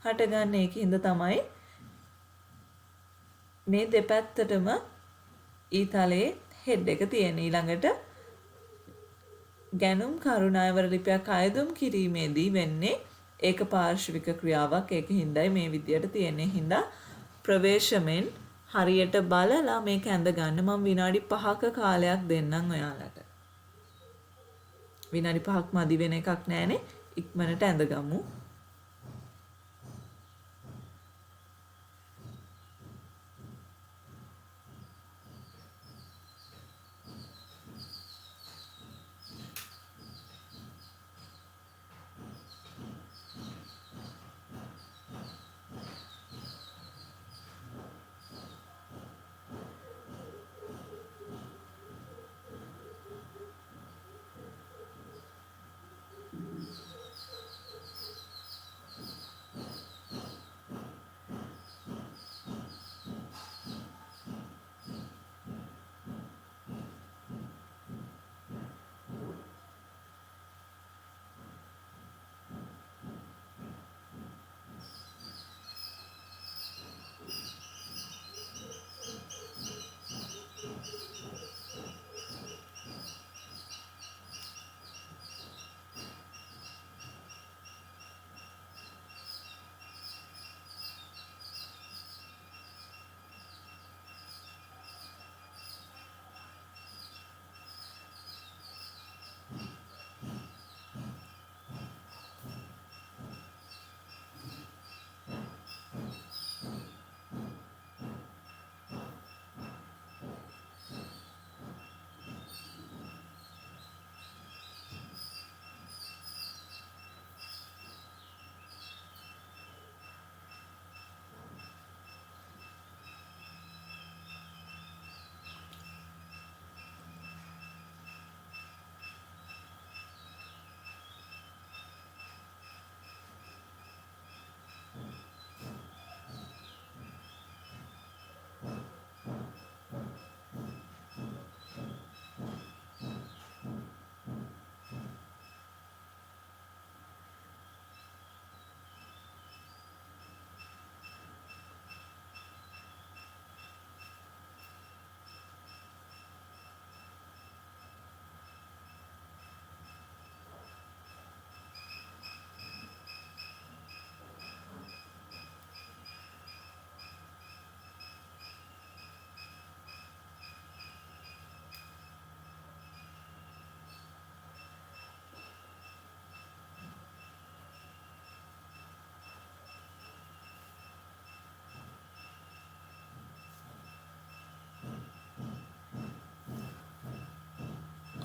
හටගන්නේ. ඒකින්ද තමයි මේ දෙපැත්තටම ඊතලයේ හෙඩ් එක තියෙන. ඊළඟට ගැනුම් කරුණායවර ලිපියක් අයදුම් කිරීමේදී වෙන්නේ ඒක පාර්ශවික ක්‍රියාවක්. ඒක හින්දායි මේ විදියට තියෙන්නේ. හින්දා ප්‍රවේශමෙන් හරියට බලලා මේක ඇඳ ගන්න. මම විනාඩි 5ක කාලයක් දෙන්නම් ඔයාලට. විනාඩි 5ක් මදි වෙන එකක් නෑනේ. ඉක්මනට ඇඳගමු.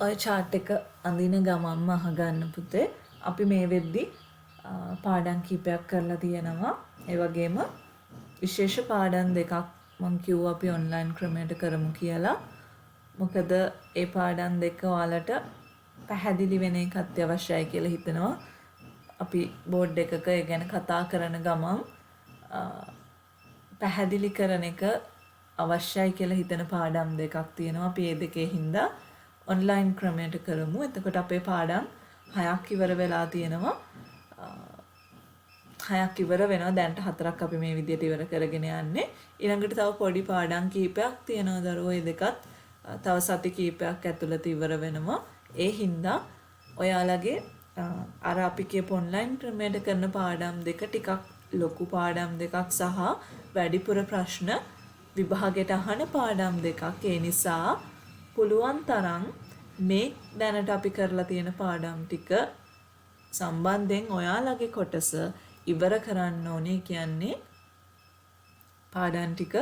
ඔය chart එක අඳින ගමන්ම අහගන්න පුතේ. අපි මේ වෙද්දි පාඩම් කීපයක් කරලා තියෙනවා. ඒ වගේම විශේෂ පාඩම් දෙකක් මම කිව්වා අපි ඔන්ලයින් ක්‍රමයට කරමු කියලා. මොකද ඒ පාඩම් දෙක ඔයාලට පැහැදිලි වෙන එක අත්‍යවශ්‍යයි කියලා හිතනවා. අපි බෝඩ් එකක ඒ ගැන කතා කරන ගමන් පැහැදිලි කරන එක අවශ්‍යයි කියලා හිතන පාඩම් දෙකක් තියෙනවා. අපි ඒ දෙකේ හින්දා ඔන්ලයින් ක්‍රමයට කරමු. එතකොට අපේ පාඩම් 6ක් ඉවර වෙලා තියෙනවා. 6ක් ඉවර වෙනවා. දැන්ට 4ක් අපි මේ විදිහට ඉවර කරගෙන යන්නේ. ඊළඟට තව පොඩි පාඩම් කීපයක් තියෙනවා දරුවෝ. ඒ දෙකත් තව සති කීපයක් ඇතුළත ඉවර වෙනවා. ඒ හින්දා ඔයාලගේ අර අපි කියපු ඔන්ලයින් ක්‍රමයට කරන පාඩම් දෙක ටිකක් ලොකු පාඩම් දෙකක් සහ වැඩිපුර ප්‍රශ්න විභාගයට අහන පාඩම් දෙකක්. ඒ නිසා පුළුවන් තරම් මේ දැනට අපි කරලා තියෙන පාඩම් ටික සම්බන්ධයෙන් ඔයාලගේ කොටස ඉවර කරන්න ඕනේ. කියන්නේ පාඩම් ටික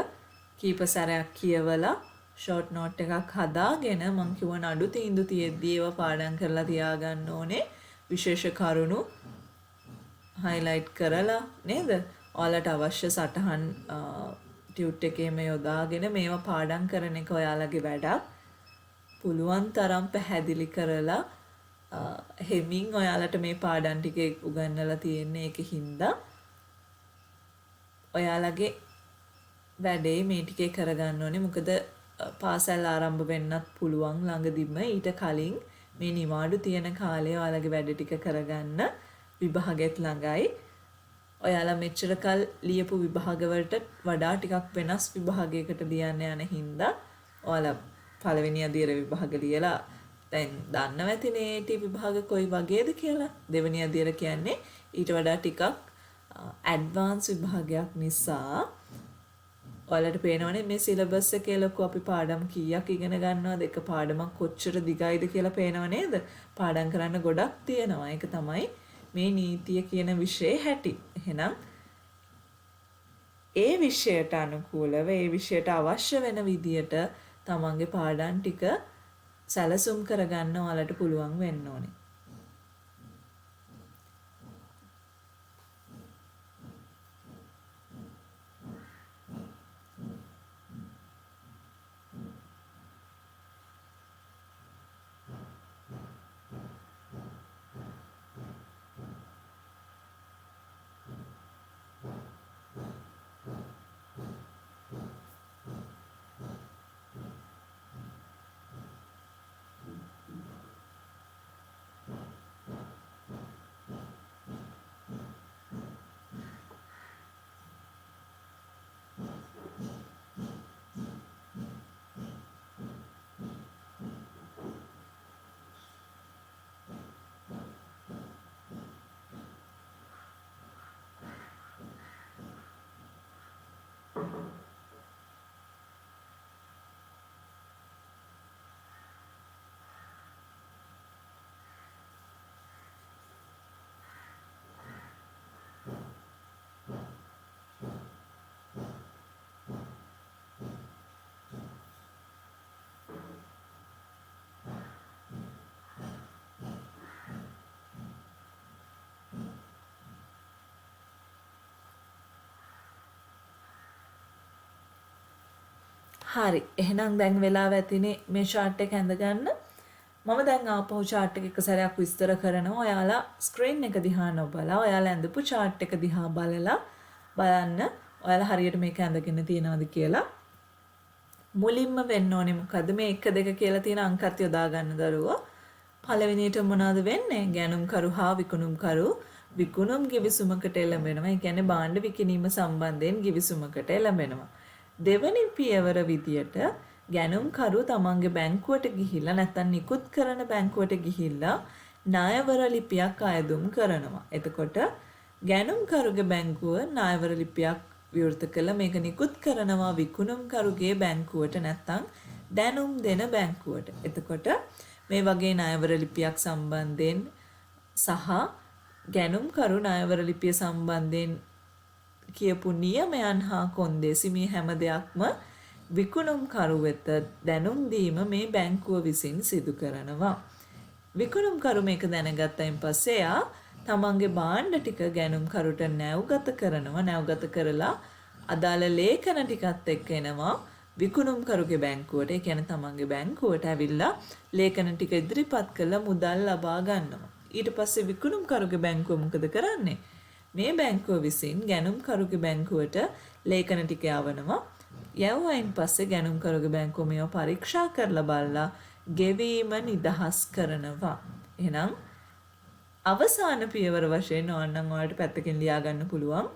කීප සැරයක් කියවලා ෂෝට් නෝට් එකක් හදාගෙන මම කිව්ව නඩු තීන්දු තියෙද්දී ඒවා පාඩම් කරලා තියාගන්න ඕනේ. විශේෂ කරුණු highlight කරලා නේද? ඔයාලට අවශ්‍ය සටහන් ටියුට් එකේම යොදාගෙන මේවා පාඩම් කරන එක ඔයාලගේ වැඩක්. පුළුවන් තරම් පැහැදිලි කරලා හෙමින් ඔයාලට මේ පාඩම් ටික උගන්වලා තියෙන්නේ. ඒකින්ද ඔයාලගේ වැඩේ මේ ටිකේ කරගන්න ඕනේ. මොකද පාසල් ආරම්භ වෙන්නත් පුළුවන් ළඟදිම. ඊට කලින් මේ නිවාඩු තියෙන කාලේ ඔයාලගේ වැඩ ටික කරගන්න. විභාගෙත් ළඟයි. ඔයාලා මෙච්චර කල් ලියපු විභාග වලට වඩා ටිකක් වෙනස් විභාගයකට ලියන්න යන හින්දා ඔයාලා පළවෙනි අදියර විභාග ලියලා දැන් දන්නව ඇතිනේ ටී විභාග කොයි වගේද කියලා. දෙවෙනි අදියර කියන්නේ ඊට වඩා ටිකක් ඇඩ්වාන්ස් විභාගයක් නිසා ඔයාලට පේනවනේ මේ සිලබස් එකේ ලොකු අපි පාඩම් කීයක් ඉගෙන ගන්නවද? එක පාඩමක් කොච්චර දිගයිද කියලා පේනව නේද? පාඩම් කරන්න ගොඩක් තියෙනවා. ඒක තමයි මේ නීතිය කියන විෂයේ හැටි. එහෙනම් ඒ විෂයට අනුකූලව ඒ විෂයට අවශ්‍ය වෙන විදියට තමන්ගේ පාඩම් ටික සැලසුම් කරගන්න ඔයාලට පුළුවන් වෙන්න ඕනේ. හරි. එහෙනම් දැන් වෙලාව ඇතිනේ මේ chart එක ඇඳගන්න. මම දැන් ආපහු chart එක සැරයක් විස්තර කරනවා. ඔයාලා screen එක දිහා නොබලා ඔයාලා ඇඳපු chart එක දිහා බලලා බලන්න ඔයාලා හරියට මේක ඇඳගෙන තියනවද කියලා. මුලින්ම වෙන්න ඕනේ මොකද මේ 1 2 කියලා තියෙන අංකත් යොදා ගන්න දරුවෝ. පළවෙනියට මොනවද වෙන්නේ? ගැනුම්කරු හා විකුණුම්කරු විකුණුම් ගිවිසුමකට එළඹෙනවා. ඒ කියන්නේ භාණ්ඩ විකිණීම සම්බන්ධයෙන් ගිවිසුමකට එළඹෙනවා. දෙවනි පියවර විදියට ගැනුම්කරු තමන්ගේ බැංකුවට ගිහිල්ලා නැත්නම් නිකුත් කරන බැංකුවට ගිහිල්ලා ණයවර ලිපියක් අයදුම් කරනවා. එතකොට ගැනුම්කරුගේ බැංකුව ණයවර ලිපියක් විවෘත කළ මේක නිකුත් කරනවා විකුණුම්කරුගේ බැංකුවට නැත්නම් දැනුම් දෙන බැංකුවට. එතකොට මේ වගේ ණයවර ලිපියක් සම්බන්ධයෙන් සහ ගැනුම්කරු ණයවර ලිපිය සම්බන්ධයෙන් කියපු නියමයන් හා කොන්දේසි මේ හැම දෙයක්ම විකුණුම්කරු වෙත දැනුම් දීම මේ බැංකුව විසින් සිදු කරනවා. විකුණුම්කරු මේක දැනගත්තයින් පස්සේ එයා තමන්ගේ භාණ්ඩ ටික ගැනුම්කරුට නැව්ගත කරනවා. නැව්ගත කරලා අදාළ ලේඛන ටිකත් එක්ක එනවා විකුණුම්කරුගේ බැංකුවට. ඒ කියන්නේ තමන්ගේ බැංකුවට ඇවිල්ලා ලේඛන ටික ඉදිරිපත් කරලා මුදල් ලබා ගන්නවා. ඊට පස්සේ විකුණුම්කරුගේ බැංකුව මොකද කරන්නේ? මේ බැංකුව විසින් ගැනුම්කරුගේ බැංකුවට ලේඛන ටික යවනවා. යවුවයින් පස්සේ ගැනුම්කරුගේ බැංකුව මේව පරීක්ෂා කරලා බලලා ගෙවීම නිදහස් කරනවා. එහෙනම් අවසාන පියවර වශයෙන් ඕනනම් ඔයාලට පැත්තකින් ලියා ගන්න පුළුවන්.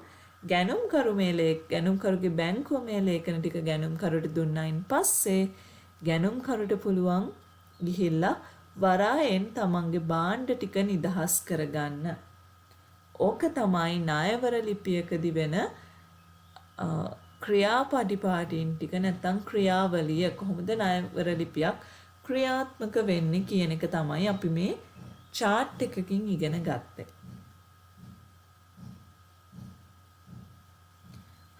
ගැනුම්කරුගේ බැංකුව මේ ලේඛන ටික ගැනුම්කරුට දුන්නායින් පස්සේ ගැනුම්කරුට පුළුවන් ගිහිල්ලා වරායෙන් තමන්ගේ භාණ්ඩ ටික නිදහස් කරගන්න. ඕක තමයි ණයවර ලිපියකදී වෙන ක්‍රියාපටිපාටීන් ටික නැත්නම් ක්‍රියාවලිය කොහොමද ණයවර ලිපියක් ක්‍රියාත්මක වෙන්නේ කියන එක තමයි අපි මේ chart එකකින් ඉගෙන ගත්තේ.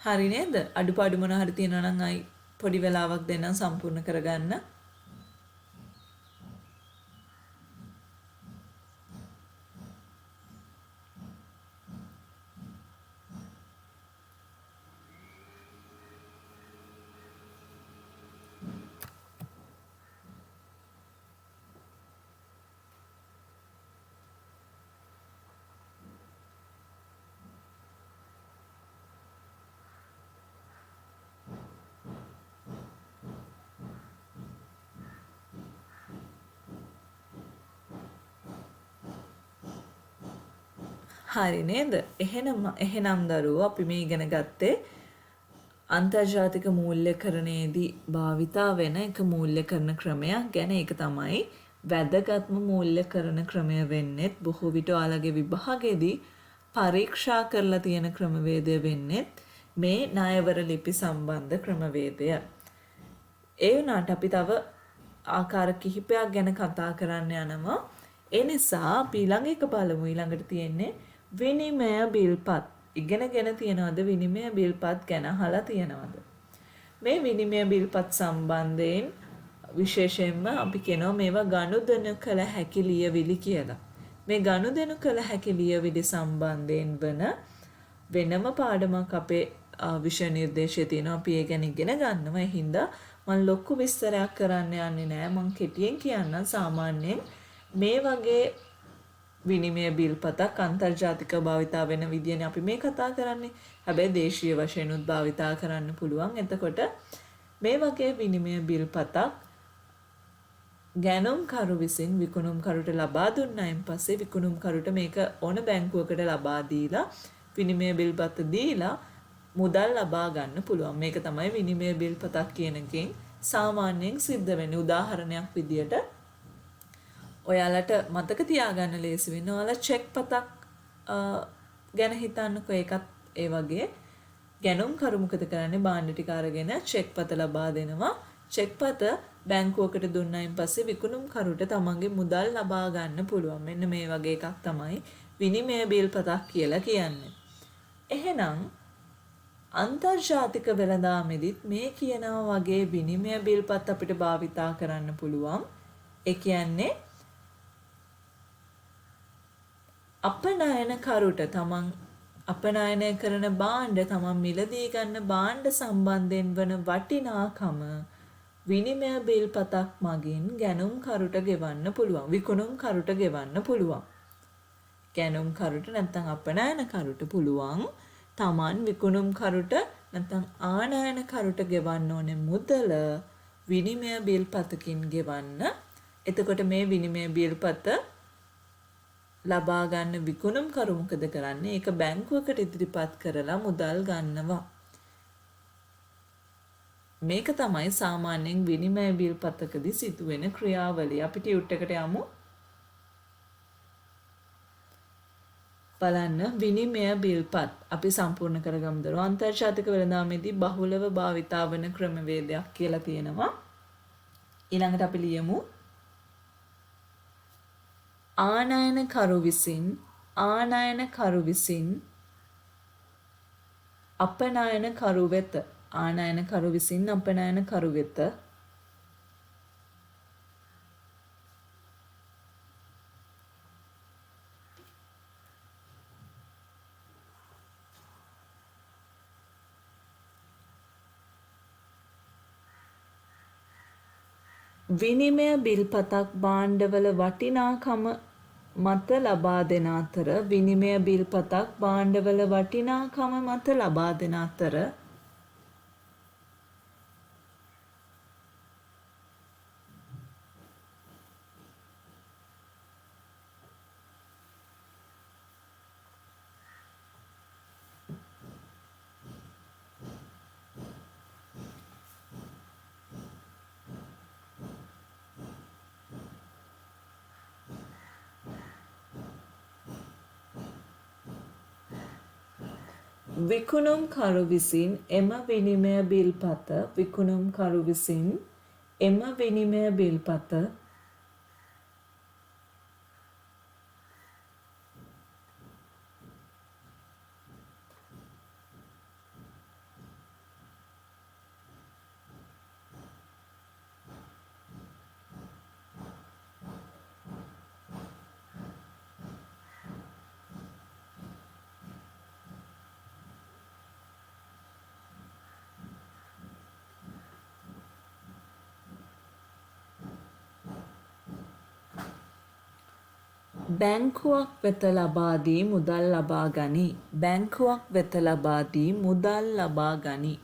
හරි නේද? අඩුපාඩු මොන හරි තියෙනවා නම් අයි පොඩි වෙලාවක් දෙන්නම් සම්පූර්ණ කරගන්න. හරි නේද? එහෙනම් දරුවෝ අපි මේ ඉගෙන ගත්තේ අන්තර්ජාතික මූල්‍යකරණයේදී භාවිතා වෙන එක මූල්‍යකරණ ක්‍රමයක් ගැන. ඒක තමයි වැදගත්ම මූල්‍යකරණ ක්‍රමය වෙන්නේ. බොහෝ විට ඔයාලගේ විභාගයේදී පරීක්ෂා කරලා තියෙන ක්‍රමවේදය වෙන්නේ මේ ණයවර ලිපි සම්බන්ධ ක්‍රමවේදය. ඒ වුණාට අපි තව ආකාර කිහිපයක් ගැන කතා කරන්න යනවා. ඒ නිසා අපි ඊළඟ එක බලමු. ඊළඟට තියෙන්නේ විනිමය බිල්පත්. ඉගෙනගෙන තියනවද විනිමය බිල්පත් ගැන අහලා තියනවද? මේ විනිමය බිල්පත් සම්බන්ධයෙන් විශේෂයෙන්ම අපි කියනවා මේවා ගනුදෙනු කළ හැකි ලියවිලි කියලා. මේ ගනුදෙනු කළ හැකි ලියවිලි සම්බන්ධයෙන් වන වෙනම පාඩමක් අපේ විෂය නිර්දේශයේ තියෙනවා. අපි ඒ ගැන ඉගෙන ගන්නවා. ඒ හින්දා මම ලොකු විස්තරයක් කරන්න යන්නේ නැහැ. මම කෙටියෙන් කියන්නම්. සාමාන්‍යයෙන් මේ වගේ විනිමය බිල්පතක් අන්තර්ජාතික භාවිතා වෙන විදියනේ අපි මේ කතා කරන්නේ. හැබැයි දේශීය වශයෙන් උත් භාවිතා කරන්න පුළුවන්. එතකොට මේ වගේ විනිමය බිල්පතක් ගැනුම්කරු විසින් විකුණුම්කරුට ලබා දුන්නායින් පස්සේ විකුණුම්කරුට මේක ඕන බැංකුවකට ලබා දීලා විනිමය බිල්පත දීලා මුදල් ලබා ගන්න පුළුවන්. මේක තමයි විනිමය බිල්පතක් කියන එකෙන් සාමාන්‍යයෙන් සිද්ධ වෙන්නේ. උදාහරණයක් විදියට ඔයාලට මතක තියාගන්න ලේසි වෙන ඔයාලා චෙක් පතක් ගැන හිතන්නකෝ. ඒකත් ඒ වගේ ගැනුම්කරු මොකද කරන්නේ? භාණ්ඩ ටික අරගෙන චෙක් පත ලබා දෙනවා. චෙක් පත බැංකුවකට දුන්නායින් පස්සේ විකුණුම්කරුට තමන්ගේ මුදල් ලබා ගන්න පුළුවන්. මෙන්න මේ වගේ එකක් තමයි විනිමය බිල්පතක් කියලා කියන්නේ. එහෙනම් අන්තර්ජාතික වෙළඳාමෙදිත් මේ කියනවා වගේ විනිමය බිල්පත් අපිට භාවිතා කරන්න පුළුවන්. ඒ කියන්නේ අපනයනකරුට තමන් අපනයනය කරන භාණ්ඩ තමන් මිලදී ගන්න භාණ්ඩ සම්බන්ධයෙන් වන වටිනාකම විනිමය බිල්පතක් මගින් ගැනුම්කරුට ගෙවන්න පුළුවන්. විකුණුම්කරුට ගෙවන්න පුළුවන්. ගැනුම්කරුට නැත්නම් අපනයනකරුට පුළුවන් තමන් විකුණුම්කරුට නැත්නම් ආනයනකරුට ගෙවන්න ඕනේ මුදල විනිමය බිල්පතකින් ගෙවන්න. එතකොට මේ විනිමය බිල්පත ලබා ගන්න විකුණුම්කරු මොකද කරන්නේ? ඒක බැංකුවකට ඉදිරිපත් කරලා මුදල් ගන්නවා. මේක තමයි සාමාන්‍යයෙන් විනිමය බිල්පතකදී සිදුවෙන ක්‍රියාවලිය. අපි ටියුට් එකට යමු. බලන්න විනිමය බිල්පත් අපි සම්පූර්ණ කරගමු දරුවෝ. අන්තර්ජාතික වෙළඳාමේදී බහුලව භාවිතා වන ක්‍රමවේදයක් කියලා තියෙනවා. ඊළඟට අපි ලියමු ආනයනකරු විසින් අපනයනකරු වෙත ආනයනකරු විසින් අපනයනකරු වෙත විනිමය බිල්පතක් භාණ්ඩවල වටිනාකම මත ලබා දෙන අතර විනිමය බිල්පතක් භාණ්ඩවල වටිනාකම මත ලබා දෙන අතර විකුණුම්කරු විසින් එම විනිමය බිල්පත බැංකුවක් වෙත ලබා දී මුදල් ලබා ගනී. බැංකුවක් වෙත ලබා දී මුදල් ලබා ගනී.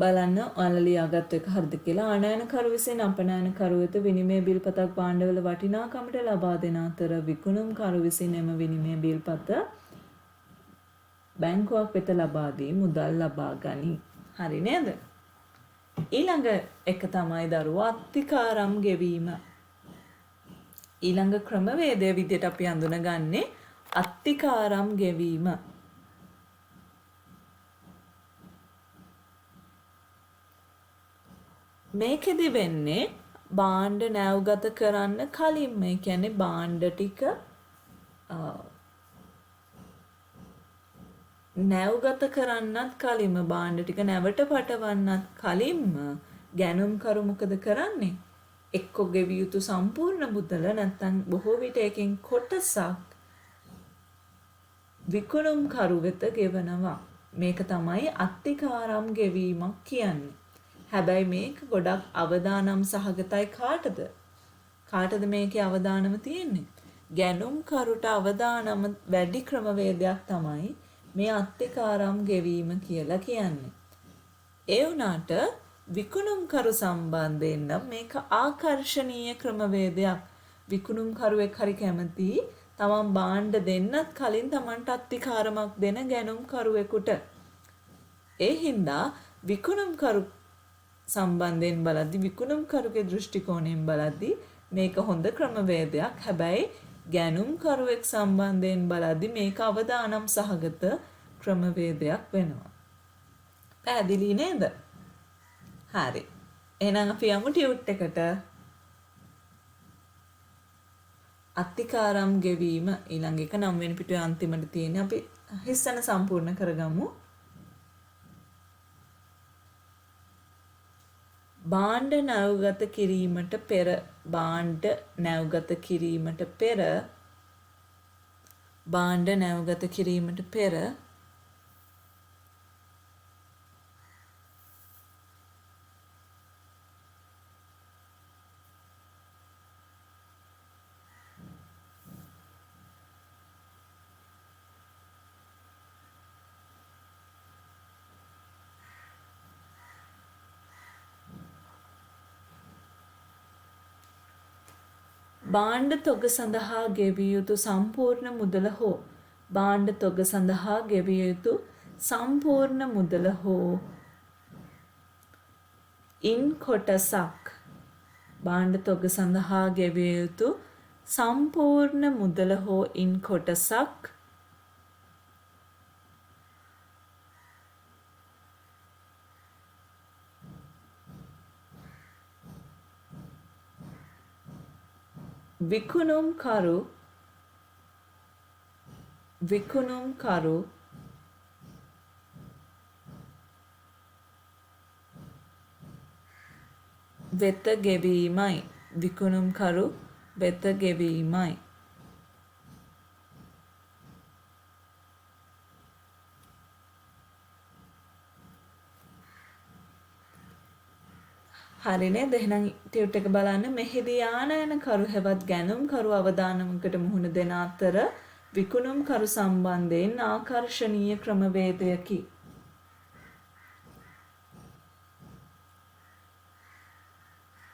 බලන්න ඔයාලා ලියාගත්ත එක හරිද කියලා. ආනයනකරු විසින් අපනයනකරු වෙත විනිමය බිල්පතක් භාණ්ඩවල වටිනාකමට ලබා දෙන අතර විකුණුම්කරු විසින් එම විනිමය බිල්පත බැංකුවක් වෙත ලබා දී මුදල් ලබා ගනී. හරි නේද? ඊළඟ එක තමයි දරුවා අත්තිකාරම් ගෙවීම. ඊළඟ ක්‍රමවේදය විදිහට අපි හඳුනගන්නේ අත්තිකාරම් ගෙවීම. මේකෙදි වෙන්නේ භාණ්ඩ නැව්ගත කරන්න කලින්ම. ඒ කියන්නේ භාණ්ඩ ටික නැව්ගත කරන්නත් කලින්ම භාණ්ඩ ටික නැවට පටවන්නත් කලින්ම ගැනුම්කරු මොකද කරන්නේ? එක්ක ගෙවිය යුතු සම්පූර්ණ මුදල නැත්නම් බොහෝ විට එකෙන් කොටසක් විකුණුම්කරු වෙත ගෙවනවා. මේක තමයි අත්තිකාරම් ගෙවීමක් කියන්නේ. හැබැයි මේක ගොඩක් අවදානම් සහගතයි කාටද? කාටද මේකේ අවදානම තියෙන්නේ? ගැනුම්කරුට අවදානම වැඩි ක්‍රමවේදයක් තමයි මේ අත්තිකාරම් ගෙවීම කියලා කියන්නේ. ඒ වුණාට විකුණුම්කරු සම්බන්ධයෙන් නම් මේක ආකර්ශනීය ක්‍රමවේදයක්. විකුණුම්කරුවෙක් හරි කැමති තමන් භාණ්ඩ දෙන්නත් කලින් තමන්ට අත්තිකාරමක් දෙන ගැනුම්කරුවෙකුට. ඒ හින්දා විකුණුම්කරු සම්බන්ධයෙන් බලද්දි විකුණුම්කරුගේ දෘෂ්ටි කෝණයෙන් බලද්දි මේක හොඳ ක්‍රමවේදයක්. හැබැයි ගැනුම්කරුවෙක් සම්බන්ධයෙන් බලද්දි මේක අවදානම් සහගත ක්‍රමවේදයක් වෙනවා. පැහැදිලි නේද? හරි. එහෙනම් අපි යමු ටියුට් එකට. අත්තිකාරම් ගෙවීම ඊළඟ එක 9 වෙනි පිටුවේ අන්තිමට තියෙන අපි හිස්සන සම්පූර්ණ කරගමු. භාණ්ඩ නැව්ගත කිරීමට පෙර භාණ්ඩ නැව්ගත කිරීමට පෙර භාණ්ඩ නැව්ගත කිරීමට පෙර භාණ්ඩ තොග සඳහා ගෙවිය යුතු සම්පූර්ණ මුදල හෝ භාණ්ඩ තොග සඳහා ගෙවිය යුතු සම්පූර්ණ මුදල හෝ ඉන් කොටසක් භාණ්ඩ තොග සඳහා ගෙවිය යුතු සම්පූර්ණ මුදල හෝ ඉන් කොටසක් විකුණුම්කරු වෙත ගෙවීමයි. විකුණුම්කරු වෙත ගෙවීමයි. හරි නේද? එහෙනම් ටියුට් එක බලන්න. මෙහිදී ආනයනකරු හෙවත් ගැනුම්කරු අවදානමකට මුහුණ දෙන අතර විකුණුම්කරු සම්බන්ධයෙන් ආකර්ශනීය ක්‍රමවේදයකි.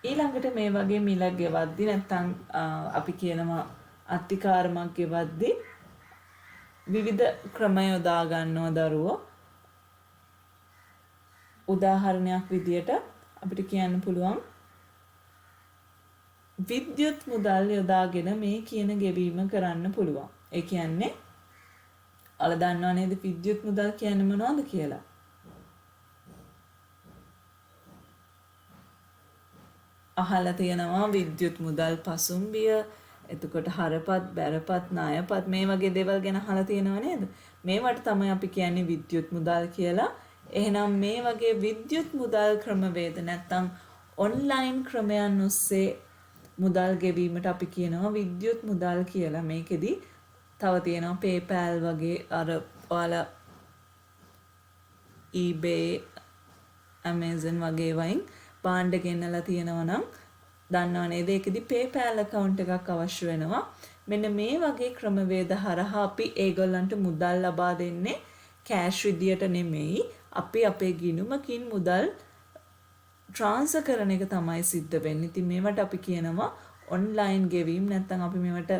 ඊළඟට මේ වගේ මිලක් ගෙවද්දි නැත්නම් අපි කියනවා අත්තිකාරමක් ගෙවද්දි විවිධ ක්‍රම යොදා ගන්නවා දරුවෝ. උදාහරණයක් විදියට අපිට කියන්න පුළුවන් විද්‍යුත් මුදල් යොදාගෙන මේ කියන ගෙවීම කරන්න පුළුවන්. ඒ කියන්නේ ඔයාලා දන්නව නේද විද්‍යුත් මුදල් කියන්නේ මොනවද කියලා? අහලා තියෙනවා විද්‍යුත් මුදල් පසුම්බිය, එතකොට හරපත්, බැරපත්, ණයපත් මේ වගේ දේවල් ගැන අහලා තියෙනව නේද? මේවට තමයි අපි කියන්නේ විද්‍යුත් මුදල් කියලා. එහෙනම් මේ වගේ විද්‍යුත් මුදල් ක්‍රමවේද නැත්නම් ඔන්ලයින් ක්‍රමයන් ඔස්සේ මුදල් ගෙවීමට අපි කියනවා විද්‍යුත් මුදල් කියලා. මේකෙදි තව තියෙනවා PayPal වගේ අර ඔයාලා eBay, Amazon වගේ වයින් භාණ්ඩ ගෙන්නලා තියෙනවා නම් දන්නව නේද? ඒකෙදි PayPal account එකක් අවශ්‍ය වෙනවා. මෙන්න මේ වගේ ක්‍රමවේද හරහා අපි ඒගොල්ලන්ට මුදල් ලබා දෙන්නේ කෑෂ් විදියට නෙමෙයි. අපි අපේ ගිණුමකින් මුදල් ට්‍රාන්ස්ෆර් කරන එක තමයි සිද්ධ වෙන්නේ. ඉතින් මේවට අපි කියනවා ඔන්ලයින් ගෙවීම්. නැත්නම් අපි මේවට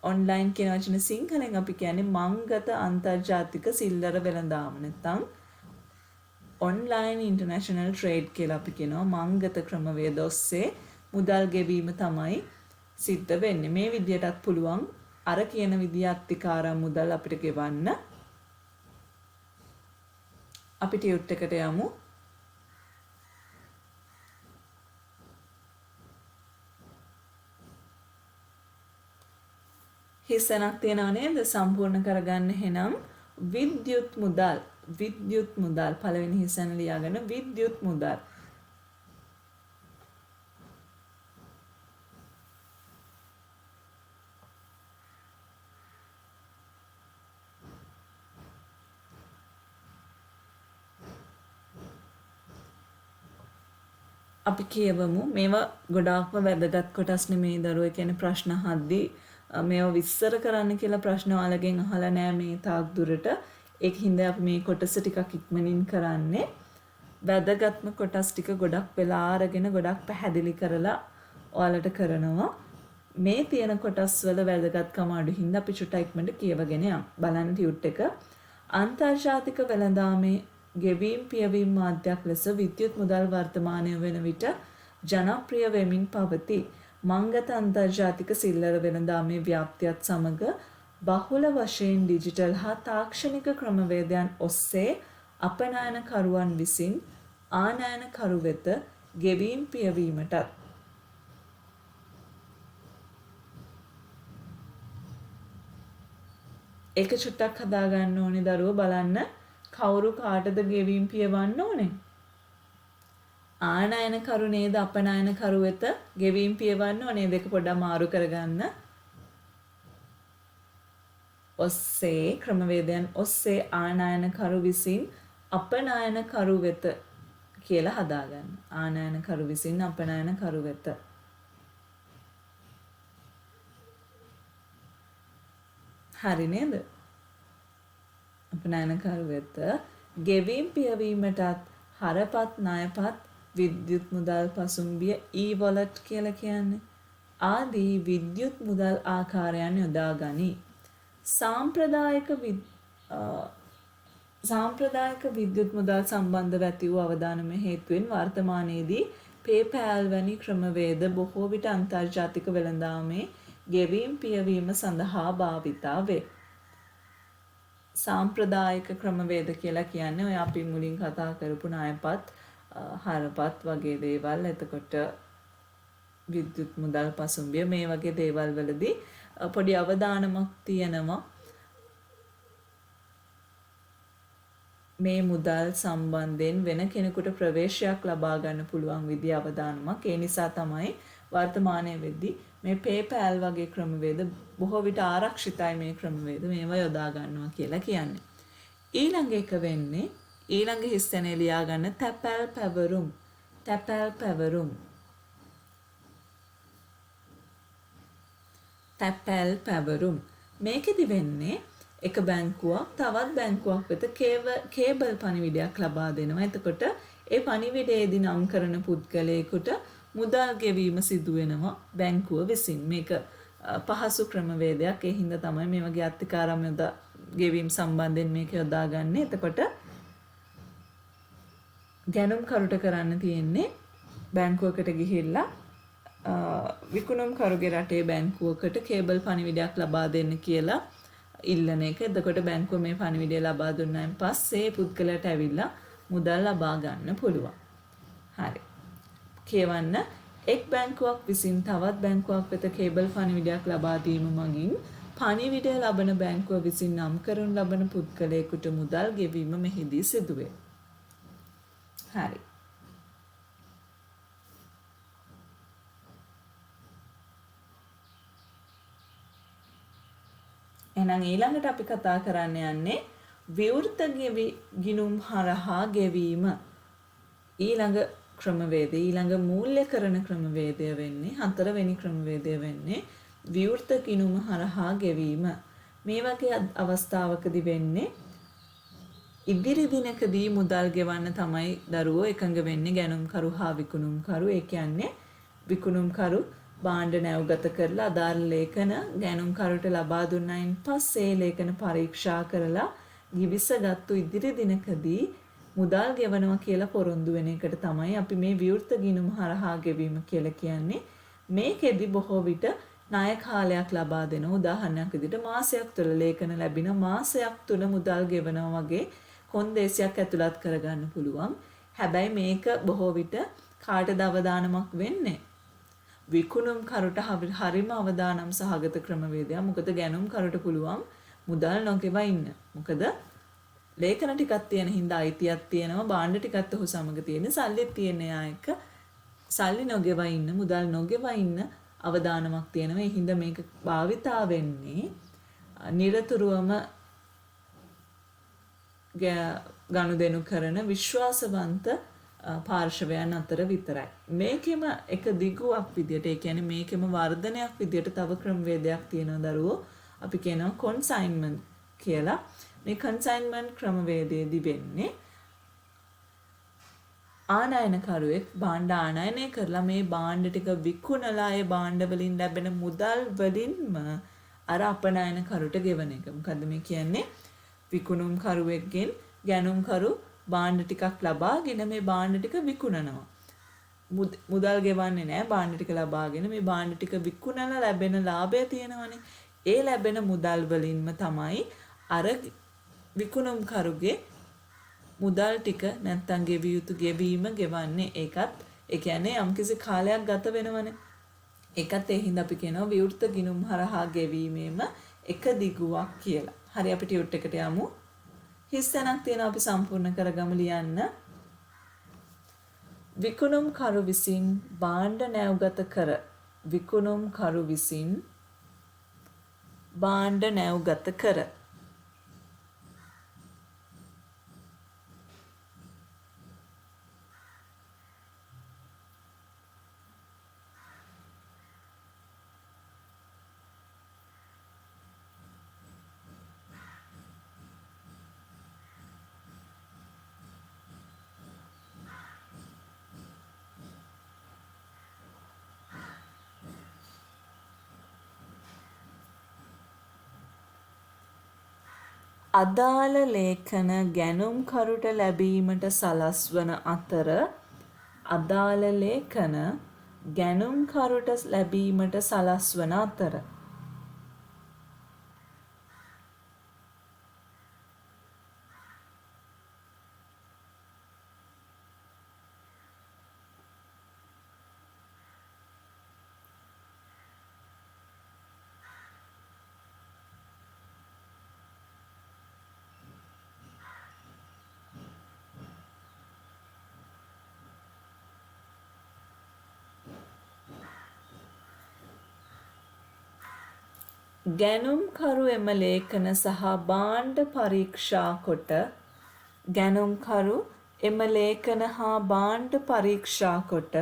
ඔන්ලයින් කියන වචන සිංහලෙන් අපි කියන්නේ මංගත අන්තර්ජාතික සිල්ලර වෙළඳාම. නැත්නම් ඔන්ලයින් ඉන්ටර්නැෂනල් ට්‍රේඩ් කියලා අපි කියනවා. මංගත ක්‍රමවේද ඔස්සේ මුදල් ගෙවීම තමයි සිද්ධ වෙන්නේ. මේ විදියටත් පුළුවන් අර කියන විදිය අත්තිකාරම් මුදල් අපිට ගෙවන්න. අපි ටියුට් එකට යමු. හිස්සනක් තියෙනව නේද? සම්පූර්ණ කරගන්න. එහෙනම් විද්‍යුත් මුදල්. විද්‍යුත් මුදල් පළවෙනි හිස්සන ලියාගෙන විද්‍යුත් මුදල්. අපි කියවමු. මේවා ගොඩාක්ම වැදගත් කොටස් නෙමේ දරුවෝ. කියන්නේ ප්‍රශ්න අහද්දී මේවා විස්තර කරන්න කියලා ප්‍රශ්න ඔයාලගෙන් අහලා නෑ මේ තාක් දුරට. ඒක හින්දා අපි මේ කොටස ටිකක් ඉක්මනින් කරන්නේ. වැදගත්ම කොටස් ටික ගොඩක් වෙලා අරගෙන ගොඩක් පැහැදිලි කරලා ඔයාලට කරනවා. මේ තියෙන කොටස් වල වැදගත්කම අඩු හින්දා අපි චුට්ටක් ඉක්මනට කියවගෙන යමු. බලන්න ටියුට් එක. අන්තර්ජාතික වෙළඳාමේ ගෙවීම් පියවීම් මාධ්‍යයක් ලෙස විද්‍යුත් මුදල් වර්තමානය වන විට ජනප්‍රිය වෙමින් පවතී. මංගත අන්තර්ජාතික සිල්ලර වෙළඳාමේ ව්‍යාප්තියත් සමග බහුල වශයෙන් ඩිජිටල් හා තාක්ෂණික ක්‍රමවේදයන් ඔස්සේ අපනයනකරුවන් විසින් ආනයනකරු වෙත ගෙවීම් පියවීමටත් ඒක චුට්ටක් හදාගන්න ඕනේ දරුවෝ. බලන්න කවුරු කාටද ගෙවීම් පියවන්න ඕනේ? ආනයනකරු නේද අපනයනකරු වෙත ගෙවීම් පියවන්න ඕනේ. දෙක පොඩ්ඩක් මාරු කරගන්න. ඔස්සේ ක්‍රමවේදයන් ඔස්සේ ආනයනකරු විසින් අපනයනකරු වෙත කියලා හදාගන්න. ආනයනකරු විසින් අපනයනකරු වෙත. හරි නේද? අපනයනකරු වෙත ගෙවීම් පියවීමටත් හරපත් ණයපත් විද්‍යුත් මුදල් පසුම්බිය e-wallet කියලා කියන්නේ ආදී විද්‍යුත් මුදල් ආකාරයන් යොදා ගනී. සාම්ප්‍රදායික විද්‍යුත් මුදල් සම්බන්ධව ඇති වූ අවදානම හේතුවෙන් වර්තමානයේදී PayPal වැනි ක්‍රමවේද බොහෝ විට අන්තර්ජාතික වෙළඳාමේ ගෙවීම් පියවීම සඳහා භාවිතා වේ. සාම්ප්‍රදායික ක්‍රමවේද කියලා කියන්නේ ඔය අපි මුලින් කතා කරපු ණයපත් හරපත් වගේ දේවල්. එතකොට විද්‍යුත් මුදල් පසුම්බිය මේ වගේ දේවල් වලදී පොඩි අවදානමක් තියෙනවා. මේ මුදල් සම්බන්ධයෙන් වෙන කෙනෙකුට ප්‍රවේශයක් ලබා ගන්න පුළුවන් විදිහ අවදානමක්. ඒ නිසා තමයි වර්තමානයේ වෙද්දී මේ PayPal වගේ ක්‍රමවේද බොහෝ විට ආරක්ෂිතයි. මේ ක්‍රමවේද මේවා යොදා ගන්නවා කියලා කියන්නේ. ඊළඟ එක වෙන්නේ ඊළඟ හිස්තැනේ ලියා ගන්න තැපැල් පැවරුම්. තැපැල් පැවරුම්. තැපැල් පැවරුම්. මේකෙදි වෙන්නේ එක බැංකුවක් තවත් බැංකුවක් වෙත කේබල් පණිවිඩයක් ලබා දෙනවා. එතකොට ඒ පණිවිඩයේදී නම් කරන පුද්ගලයෙකුට මුදල් ගෙවීම සිදු වෙනවා බැංකුව විසින්. මේක පහසු ක්‍රමවේදයක්. ඒ හින්දා තමයි මේ වගේ අත්තිකාරම් ගෙවීම් සම්බන්ධයෙන් මේක යොදාගන්නේ. එතකොට ගැනුම් කරුට කරන්න තියෙන්නේ බැංකුවකට ගිහිල්ලා විකුණුම් කරුගේ රටේ බැංකුවකට කේබල් පණිවිඩයක් ලබා දෙන්න කියලා ඉල්ලන එක. එතකොට බැංකුව මේ පණිවිඩය ලබා දුන්නායින් පස්සේ පුද්ගලයාට ඇවිල්ලා මුදල් ලබා ගන්න පුළුවන්. හරි. කියවන්න. එක් බැංකුවක් විසින් තවත් බැංකුවක් වෙත කේබල් පණිවිඩයක් ලබා දීම මගින් පණිවිඩය ලබන බැංකුව විසින් නම් කරනු ලබන පුද්ගලයෙකුට මුදල් ගෙවීම මෙහිදී සිදුවේ. හරි. එහෙනම් ඊළඟට අපි කතා කරන්න යන්නේ විවෘත ගිණුම් හරහා ගෙවීම. ඊළඟ ක්‍රමවේදය ඊළඟ මූල්‍යකරණ ක්‍රමවේදය වෙන්නේ හතරවෙනි ක්‍රමවේදය වෙන්නේ විවෘත ගිණුම හරහා ගෙවීම. මේ වගේ අවස්ථාවකදී වෙන්නේ ඉදිරි දිනකදී මුදල් ගෙවන්න තමයි දරුවෝ එකඟ වෙන්නේ ගැනුම්කරු හා විකුණුම්කරු. ඒ කියන්නේ විකුණුම්කරු භාණ්ඩ නැව්ගත කරලා අදාළ ලේඛන ගැනුම්කරුට ලබා දුන්නායින් පස්සේ ලේඛන පරීක්ෂා කරලා ගිවිසගත්තු ඉදිරි දිනකදී මුදල් ගෙවනවා කියලා පොරොන්දු වෙන එකට තමයි අපි මේ විවෘත ගිණුම හරහා ගෙවීම කියලා කියන්නේ. මේකෙදි බොහෝ විට ණය කාලයක් ලබා දෙන උදාහරණයක් විදිහට මාසයක් තුළ ලේඛන ලැබින මාසයක් තුළ මුදල් ගෙවනවා වගේ කොන්දේසියක් ඇතුළත් කරගන්න පුළුවන්. හැබැයි මේක බොහෝ විට කාටද අවදානමක් වෙන්නේ? විකුණුම් කරුට හරිම අවදානම් සහගත ක්‍රමවේදයක්. මොකද ගැනුම් කරුට පුළුවන් මුදල් නොගෙවා ඉන්න. මොකද ලේඛන ටිකක් තියෙන හින්දා අයිතියක් තියෙනවා. භාණ්ඩ ටිකත් ඔහු සමග තියෙන සල්ලිත් තියෙන අයක සල්ලි නොගෙවා ඉන්න, මුදල් නොගෙවා ඉන්න අවදානමක් තියෙනවා. ඒ හින්දා මේක භාවිතා වෙන්නේ නිරතුරුවම ගනුදෙනු කරන විශ්වාසවන්ත පාර්ශවයන් අතර විතරයි. මේකෙම එක දිගුවක් විදියට, ඒ කියන්නේ මේකෙම වර්ධනයක් විදියට තව ක්‍රමවේදයක් තියෙනවා දරුවෝ. අපි කියනවා කොන්සයින්මන්ට් කියලා. මේ කන්සයින්මන්ට් ක්‍රමවේදයේදී වෙන්නේ ආනයනකරුවෙක් භාණ්ඩ ආනයනය කරලා මේ භාණ්ඩ ටික විකුණලා ඒ භාණ්ඩ වලින් ලැබෙන මුදල් වලින්ම අර අපනයනකරුට ගෙවන එක. මොකද්ද මේ කියන්නේ? විකුණුම් කරුවෙක්ගෙන් ගැනුම්කරු භාණ්ඩ ටිකක් ලබාගෙන මේ භාණ්ඩ ටික විකුණනවා. මුදල් ගෙවන්නේ නැහැ. භාණ්ඩ ටික ලබාගෙන මේ භාණ්ඩ ටික විකුණලා ලැබෙන ලාභය තියෙනවනේ. ඒ ලැබෙන මුදල් වලින්ම තමයි අර විකුණුම් කරුගේ මුදල් ටික නැත්තම් ගෙවිය යුතු ගෙවීම ගෙවන්නේ. ඒකත් ඒ කියන්නේ යම්කිසි කාලයක් ගත වෙනවනේ. ඒකත් ඒ හින්දා අපි කියනවා විවෘත ගිණුම් හරහා ගෙවීමේම එක දිගුවක් කියලා. හරි, අපි ටියුට් එකට යමු. හිස් තැනක් තියෙනවා, අපි සම්පූර්ණ කරගමු ලියන්න. විකුණුම් කරු විසින් භාණ්ඩ නැව්ගත කර. විකුණුම් කරු විසින් භාණ්ඩ නැව්ගත කර. අදාළ ලේඛන ගැනුම්කරුට ලැබීමට සලස්වන අතර අදාළ ලේඛන ගැනුම්කරුට ලැබීමට සලස්වන අතර ගැනුම්කරු එම ලේඛන සහ භාණ්ඩ පරීක්ෂා කොට ගැනුම්කරු එම ලේඛන හා භාණ්ඩ පරීක්ෂා කොට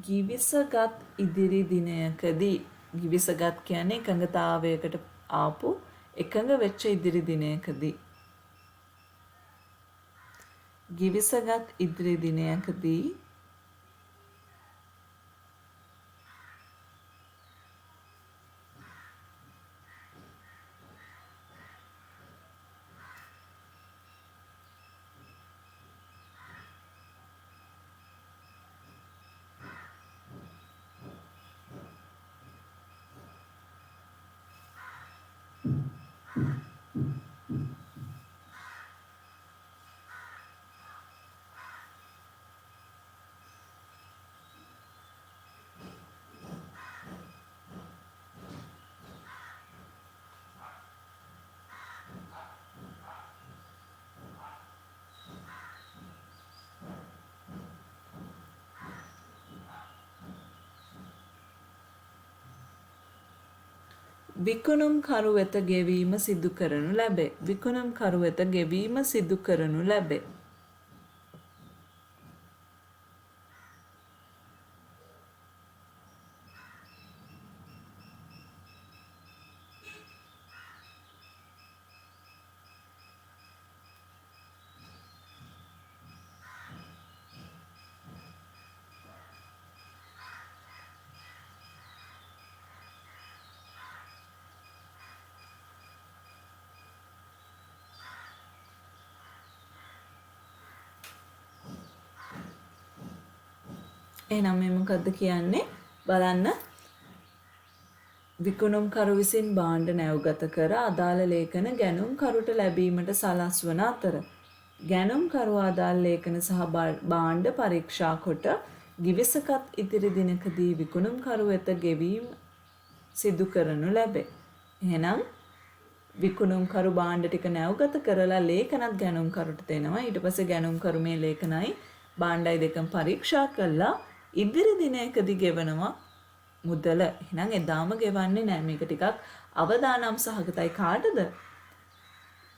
ගිවිසගත් ඉදිරි දිනයකදී ගිවිසගත් කියන්නේ එකඟතාවයකට ආපු එකඟ වෙච්ච ඉදිරි දිනයකදී ගිවිසගත් ඉදිරි දිනයකදී විකුණුම් කරු වෙත ගෙවීම සිදු කරනු ලැබේ. විකුණුම් කරු වෙත ගෙවීම සිදු කරනු ලැබේ. එහෙනම් මේ මොකද්ද කියන්නේ? බලන්න. විකුණුම්කරු විසින් භාණ්ඩ නැව්ගත කර අදාළ ලේඛන ගැනුම්කරුට ලැබීමට සලස්වන අතර ගැනුම්කරු අදාළ ලේඛන සහ භාණ්ඩ පරීක්ෂා කොට ගිවිසකත් ඉදිරි දිනකදී විකුණුම්කරු වෙත ගෙවීම සිදු කරනු ලැබේ. එහෙනම් විකුණුම්කරු භාණ්ඩ ටික නැව්ගත කරලා ලේඛනත් ගැනුම්කරුට දෙනවා. ඊට පස්සේ ගැනුම්කරු මේ ලේඛනයි භාණ්ඩයි දෙකම පරීක්ෂා කළා ඉදිරි දිනයකදී ගෙවනවා මුදල. එහෙනම් එදාම ගෙවන්නේ නැහැ. මේක ටිකක් අවදානම් සහගතයි. කාටද?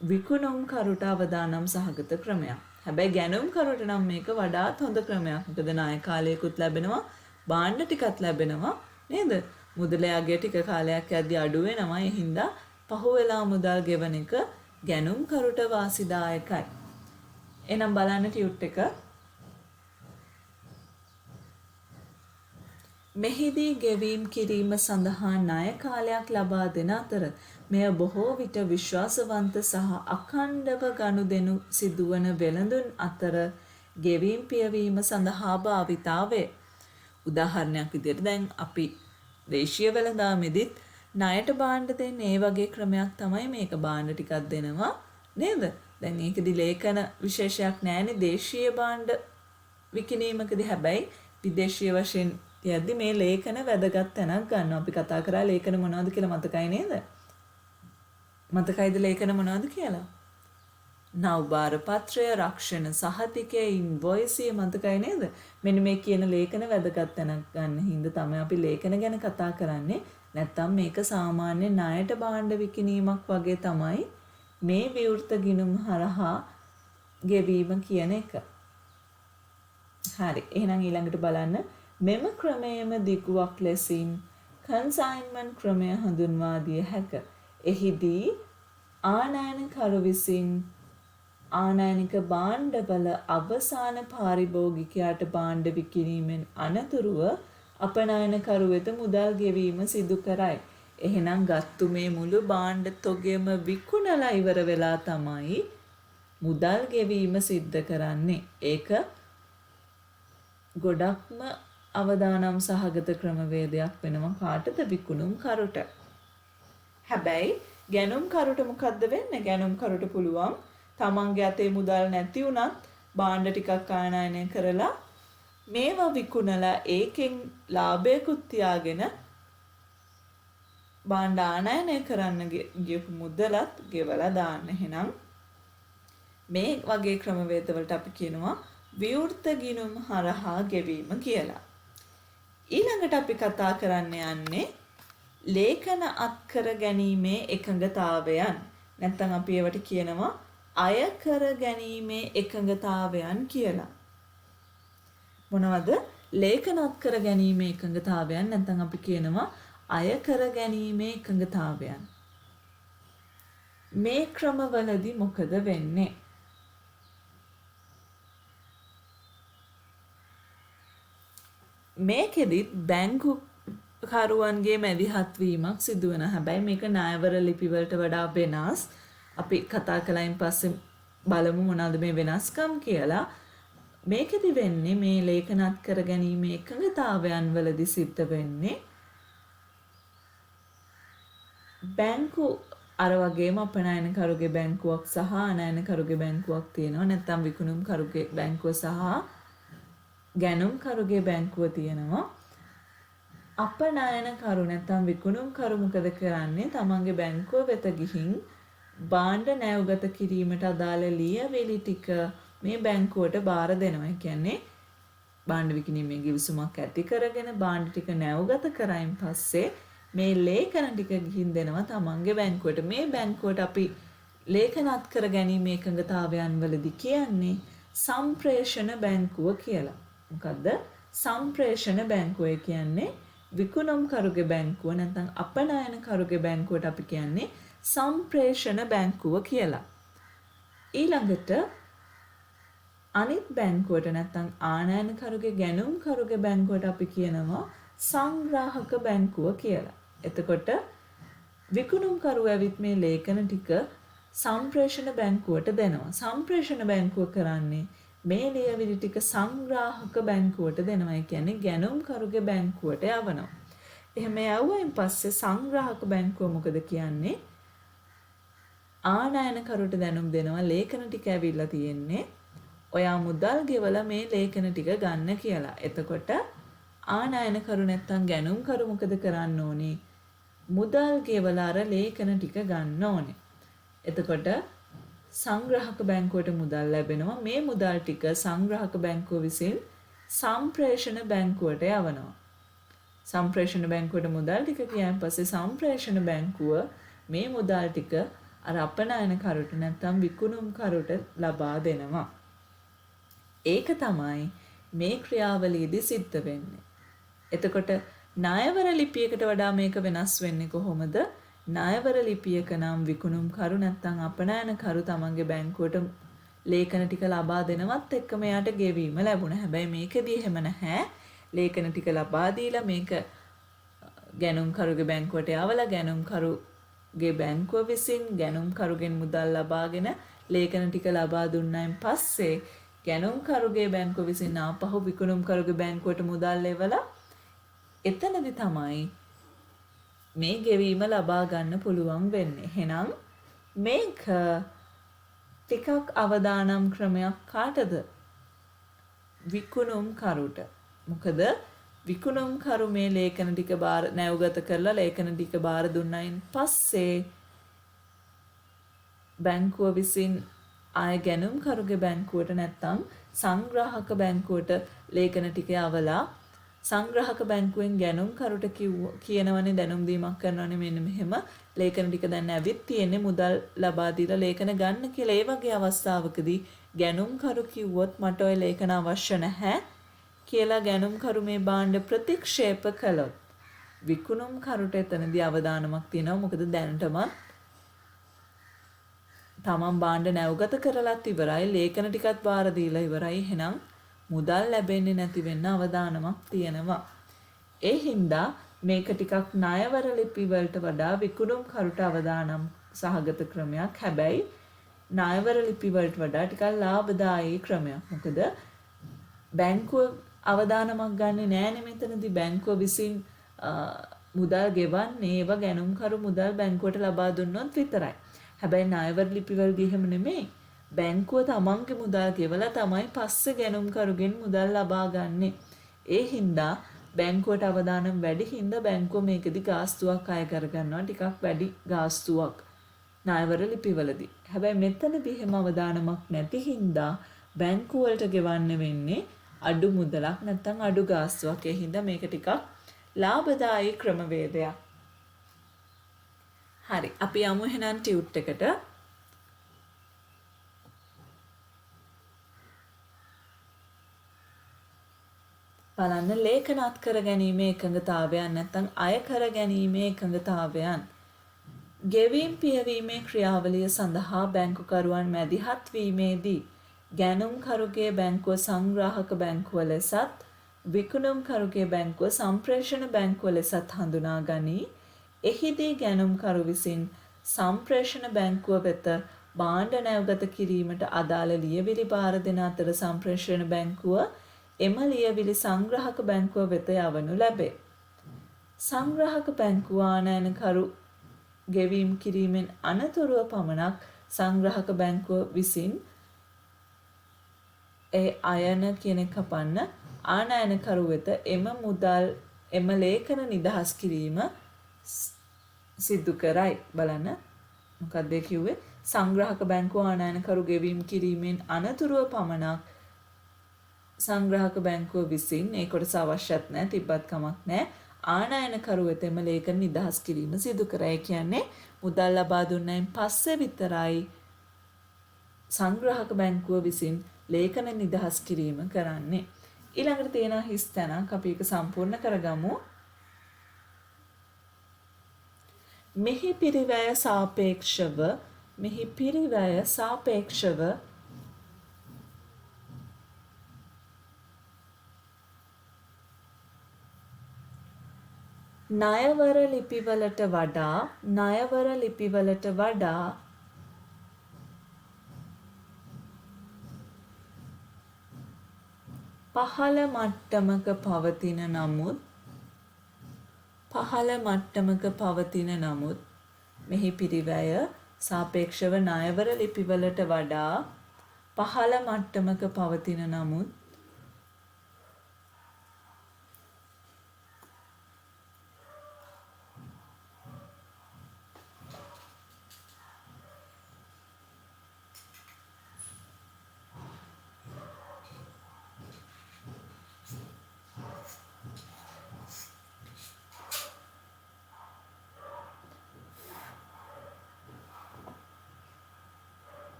විකුණුම්කරුට අවදානම් සහගත ක්‍රමයක්. හැබැයි ගැනුම්කරුට නම් මේක වඩාත් හොඳ ක්‍රමයක්. මොකද ණය කාලයකුත් ලැබෙනවා, භාණ්ඩ ටිකත් ලැබෙනවා නේද? මුදලයාගේ ටික කාලයක් යද්දී අඩු වෙනවා. ඒ හින්දා පහුවෙලා මුදල් ගෙවන එක ගැනුම්කරුට වාසිදායකයි. එහෙනම් බලන්න ටියුට් එක. මෙහිදී ගෙවීම් කිරීම සඳහා ණය කාලයක් ලබා දෙන අතර මෙය බොහෝ විට විශ්වාසවන්ත සහ අඛණ්ඩව ගනුදෙනු සිදුවන වෙළඳුන් අතර ගෙවීම් පියවීම සඳහා භාවිතා වේ. උදාහරණයක් විදිහට දැන් අපි දේශීය වෙළඳාමෙදිත් ණයට භාණ්ඩ දෙන්නේ ඒ වගේ ක්‍රමයක් තමයි. මේක භාණ්ඩ ටිකක් දෙනවා නේද? දැන් ඒකෙදි ලේඛන විශේෂයක් නැහැනේ දේශීය භාණ්ඩ විකිණීමකදී. හැබැයි විදේශීය වශයෙන් යද්දි මේ ලේඛන වැදගත් තැනක් ගන්නවා. අපි කතා කරා ලේඛන මොනවද කියලා මතකයි නේද? මතකයිද ලේඛන මොනවද කියලා? නව්බාර පත්‍රය, රක්ෂණ සහතිකය, ඉන්වොයිසය මතකයි නේද? මෙන්න මේ කියන ලේඛන වැදගත් තැනක් ගන්න හින්දා තමයි අපි ලේඛන ගැන කතා කරන්නේ. නැත්තම් මේක සාමාන්‍ය ණයට භාණ්ඩ විකිණීමක් වගේ තමයි මේ විවෘත ගිණුම් හරහා ගෙවීම කියන එක. හරි. එහෙනම් ඊළඟට බලන්න මෙම ක්‍රමයේම දිගුවක් ලෙසින් කන්සයින්මන්ට් ක්‍රමය හඳුන්වා දිය හැක. එහිදී ආනයනකරු විසින් ආනයනික භාණ්ඩවල අවසාන පාරිභෝගිකයාට භාණ්ඩ විකිණීමෙන් අනතුරුව අපනයනකරු වෙත මුදල් ගෙවීම සිදු කරයි. එහෙනම් ගත්තු මේ මුළු භාණ්ඩ තොගෙම විකුණලා ඉවර වෙලා තමයි මුදල් ගෙවීම සිද්ධ කරන්නේ. ඒක ගොඩක්ම අවදානම් සහගත ක්‍රමවේදයක් වෙනවා. කාටද? විකුණුම්කරුට. හැබැයි ගැනුම්කරුට මොකද්ද වෙන්නේ? ගැනුම්කරුට පුළුවන් තමන්ගේ අතේ මුදල් නැති වුණත් භාණ්ඩ ටිකක් ආනයනය කරලා මේවා විකුණලා ඒකෙන් ලාභයකුත් තියාගෙන භාණ්ඩ ආනයනය කරන්න ගියපු මුදලත් ගෙවලා දාන්න. එහෙනම් මේ වගේ ක්‍රමවේදවලට අපි කියනවා විවෘත ගිණුම් හරහා ගෙවීම කියලා. ඊළඟට අපි කතා කරන්න යන්නේ ලේඛන අත්කර ගැනීමේ එකඟතාවයන්. නැත්නම් අපි ඒවට කියනවා අය කර ගැනීමේ එකඟතාවයන් කියලා. මොනවද? ලේඛන අත්කර ගැනීමේ එකඟතාවයන්. නැත්නම් අපි කියනවා අය කර ගැනීමේ එකඟතාවයන්. මේ ක්‍රමවලදී මොකද වෙන්නේ? මේකෙදිත් බැංකු කරුවන්ගේ මැදිහත් වීමක් සිදු වෙනවා. හැබැයි මේක ණයවර ලිපිවලට වඩා වෙනස්. අපි කතා කළයින් පස්සේ බලමු මොනවද මේ වෙනස්කම් කියලා. මේකෙදි වෙන්නේ මේ ලේඛනත් කර ගැනීම එකඟතාවයන් වලදී සිද්ධ වෙන්නේ බැංකු අර වගේම අපනයනකරුගේ බැංකුවක් සහ ආනයනකරුගේ බැංකුවක් තියෙනවා. නැත්නම් විකුණුම්කරුගේ බැංකුව සහ ගැනුම්කරුගේ බැංකුව තියෙනවා. අපනයනකරු නැත්නම් විකුණුම්කරු මොකද කරන්නේ? තමන්ගේ බැංකුව වෙත ගිහින් භාණ්ඩ නැව්ගත කිරීමට අදාළ ලියවිලි ටික මේ බැංකුවට බාර දෙනවා. ඒ කියන්නේ භාණ්ඩ විකිණීමේ ගිවිසුමක් ඇති කරගෙන භාණ්ඩ ටික නැව්ගත කරයින් පස්සේ මේ ලේඛන ටික ගිහින් දෙනවා තමන්ගේ බැංකුවට. මේ බැංකුවට අපි ලේඛනත් කර ගැනීම එකඟතාවයන් වලදී කියන්නේ සම්ප්‍රේෂණ බැංකුව කියලා. මොකද්ද? සම්ප්‍රේෂණ බැංකුව කියන්නේ විකුණුම්කරුගේ බැංකුව නැත්නම් අපනයනකරුගේ බැංකුවට අපි කියන්නේ සම්ප්‍රේෂණ බැංකුව කියලා. ඊළඟට අනිත් බැංකුවට නැත්නම් ආනයනකරුගේ ගැනුම්කරුගේ බැංකුවට අපි කියනවා සංග්‍රාහක බැංකුව කියලා. එතකොට විකුණුම්කරු ඇවිත් මේ ලේඛන ටික සම්ප්‍රේෂණ බැංකුවට දෙනවා. සම්ප්‍රේෂණ බැංකුව කරන්නේ මේ ලියවිලි ටික සංග්‍රාහක බැංකුවට දෙනවා. ඒ කියන්නේ ගැනුම්කරුගේ බැංකුවට යවනවා. එහෙම යවුවයින් පස්සේ සංග්‍රාහක බැංකුව මොකද කියන්නේ? ආනයනකරුට දැනුම් දෙනවා ලේඛන ටික ඇවිල්ලා තියෙන්නේ. ඔයා මුදල් ගෙවලා මේ ලේඛන ටික ගන්න කියලා. එතකොට ආනයනකරු නැත්තම් ගැනුම්කරු මොකද කරන්න ඕනේ? මුදල් ගෙවලා අර ලේඛන ටික ගන්න ඕනේ. එතකොට සංග්‍රහක බැංකුවට මුදල් ලැබෙනවා. මේ මුදල් ටික සංග්‍රහක බැංකුව විසින් සම්ප්‍රේෂණ බැංකුවට යවනවා. සම්ප්‍රේෂණ බැංකුවට මුදල් ටික ගියාන් පස්සේ සම්ප්‍රේෂණ බැංකුව මේ මුදල් ටික අර අපනයනකරුට නැත්තම් විකුණුම්කරුට ලබා දෙනවා. ඒක තමයි මේ ක්‍රියාවලියේදී සිද්ධ වෙන්නේ. එතකොට ණයවර ලිපියකට වඩා මේක වෙනස් වෙන්නේ කොහොමද? ණයවර ලිපියක නම් විකුණුම්කරු නැත්නම් අපනයනකරු තමන්ගේ බැංකුවට ලේඛන ටික ලබා දෙනවත් එක්කම එයාට ගෙවීම ලැබුණා. හැබැයි මේකදී එහෙම නැහැ. ලේඛන ටික ලබා දීලා මේක ගැනුම්කරුගේ බැංකුවට යවලා ගැනුම්කරුගේ බැංකුව විසින් ගැනුම්කරුගෙන් මුදල් ලබාගෙන ලේඛන ටික ලබා දුන්නායින් පස්සේ ගැනුම්කරුගේ බැංකුව විසින් ආපහු විකුණුම්කරුගේ බැංකුවට මුදල් එවලා එතනදි තමයි මේ ගෙවීම ලබා ගන්න පුළුවන් වෙන්නේ. එහෙනම් මේක ටිකක් අවදානම් ක්‍රමයක් කාටද? විකුණුම්කරුට. මොකද විකුණුම්කරු මේ ලේඛන ටික බාර නැවගත කරලා ලේඛන ටික බාර දුන්නයින් පස්සේ බැංකුව විසින් ආය ගැනුම්කරුගේ බැංකුවට නැත්තම් සංග්‍රාහක බැංකුවට ලේඛන ටික යවලා සංග්‍රහක බැංකුවෙන් ගැනුම්කරුට කියනවනේ දැනුම් දීමක් කරනවනේ මෙන්න මෙහෙම ලේඛන ටික දැන් ඇවිත් තියෙන්නේ මුදල් ලබා දීලා ලේඛන ගන්න කියලා. ඒ වගේ අවස්ථාවකදී ගැනුම්කරු කිව්වොත් මට ওই ලේඛන අවශ්‍ය නැහැ කියලා ගැනුම්කරු මේ භාණ්ඩ ප්‍රතික්ෂේප කළොත් විකුණුම්කරුට එතනදී අවදානමක් තියෙනවා. මොකද දැනටමත් තමන් භාණ්ඩ නැවගත කරලත් ඉවරයි, ලේඛන ටිකත් බාර දීලා ඉවරයි. එහෙනම් මුදල් ලැබෙන්නේ නැති වෙන්න අවදානමක් තියෙනවා. ඒ හින්දා මේක ටිකක් ණයවර ලිපි වලට වඩා විකුණුම්කරුට අවදානම් සහගත ක්‍රමයක්. හැබැයි ණයවර ලිපි වලට වඩා ටිකක් ලාභදායී ක්‍රමයක්. මොකද බැංකුව අවදානමක් ගන්නෙ නෑනේ මෙතනදී. බැංකුව විසින් මුදල් ගෙවන්නේ ඒව ගැනුම්කරු මුදල් බැංකුවට ලබා දුන්නොත් විතරයි. හැබැයි ණයවර ලිපි වලදී එහෙම නෙමෙයි. බැංකුව තමන්ගේ මුදල් ගෙවලා තමයි පස්සේ ගැනුම්කරුගෙන් මුදල් ලබා ගන්නෙ. ඒ හින්දා බැංකුවට අවදානම් වැඩි හින්දා බැංකුව මේකෙදි ගාස්තුවක් අය කරගන්නවා. ටිකක් වැඩි ගාස්තුවක් ණයවර ලිපිවලදී. හැබැයි මෙතනදී එහෙම අවදානමක් නැති හින්දා බැංකුව වලට ගෙවන්න වෙන්නේ අඩු මුදලක් නැත්නම් අඩු ගාස්තුවක්. ඒ හින්දා මේක ටිකක් ලාභදායී ක්‍රමවේදයක්. හරි, අපි යමු එහෙනම් ටියුට් එකට. බලන්න ලේඛනත් කර ගැනීමේ එකඟතාවයන් නැත්නම් අය කර ගැනීමේ එකඟතාවයන්. ගෙවීම් පියවීමේ ක්‍රියාවලිය සඳහා බැංකුකරුවන් මැදිහත් වීමේදී ගැනුම්කරුගේ බැංකුව සංග්‍රාහක බැංකුව ලෙසත් විකුණුම්කරුගේ බැංකුව සම්ප්‍රේෂණ බැංකුව ලෙසත් හඳුනා ගනී. එහිදී ගැනුම්කරු විසින් සම්ප්‍රේෂණ බැංකුව වෙත භාණ්ඩ නැවගත කිරීමට අදාළ ලියවිලි බාර දෙන අතර සම්ප්‍රේෂණ බැංකුව එම ලියවිලි සංග්‍රහක බැංකුව වෙත යවනු ලැබේ. සංග්‍රහක බැංකුව ආනයනකරු ගෙවීම් කිරීමෙන් අනතුරුව පමණක් සංග්‍රහක බැංකුව විසින් ඒ අයන කියන කපන්න ආනයනකරු වෙත එම ලේඛන නිදහස් කිරීම සිදු කරයි. බලන්න මොකක්ද කිව්වේ? සංග්‍රහක බැංකුව ආනයනකරු ගෙවීම් කිරීමෙන් අනතුරුව පමණක් සංග්‍රහක බැංකුව විසින් ඒ කොටස අවශ්‍යත් නැහැ, තිබ්බත් කමක් නැහැ, ආනයනකරු වෙතෙම ලේඛන නිදහස් කිරීම සිදු කරයි. කියන්නේ මුදල් ලබා දුන්නයින් පස්සේ විතරයි සංග්‍රහක බැංකුව විසින් ලේඛන නිදහස් කිරීම කරන්නේ. ඊළඟට තියෙන හිස් තැනක් අපි ඒක සම්පූර්ණ කරගමු. මෙහි පිරිවැය සාපේක්ෂව ණයවර ලිපිවලට වඩා පහළ මට්ටමක පවතින නමුත් මෙහි පිරිවැය සාපේක්ෂව ණයවර ලිපිවලට වඩා පහළ මට්ටමක පවතින නමුත්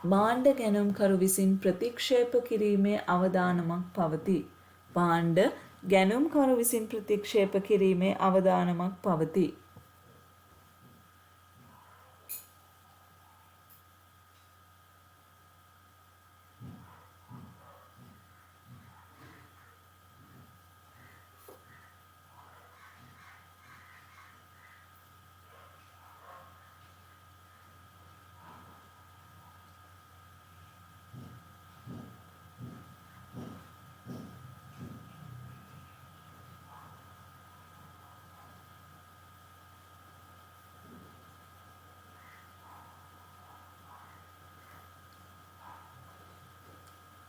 භාණ්ඩ ගැනුම්කරු විසින් ප්‍රතික්ෂේප කිරීමේ අවදානමක් පවතී. භාණ්ඩ ගැනුම්කරු විසින් ප්‍රතික්ෂේප කිරීමේ අවදානමක් පවතී.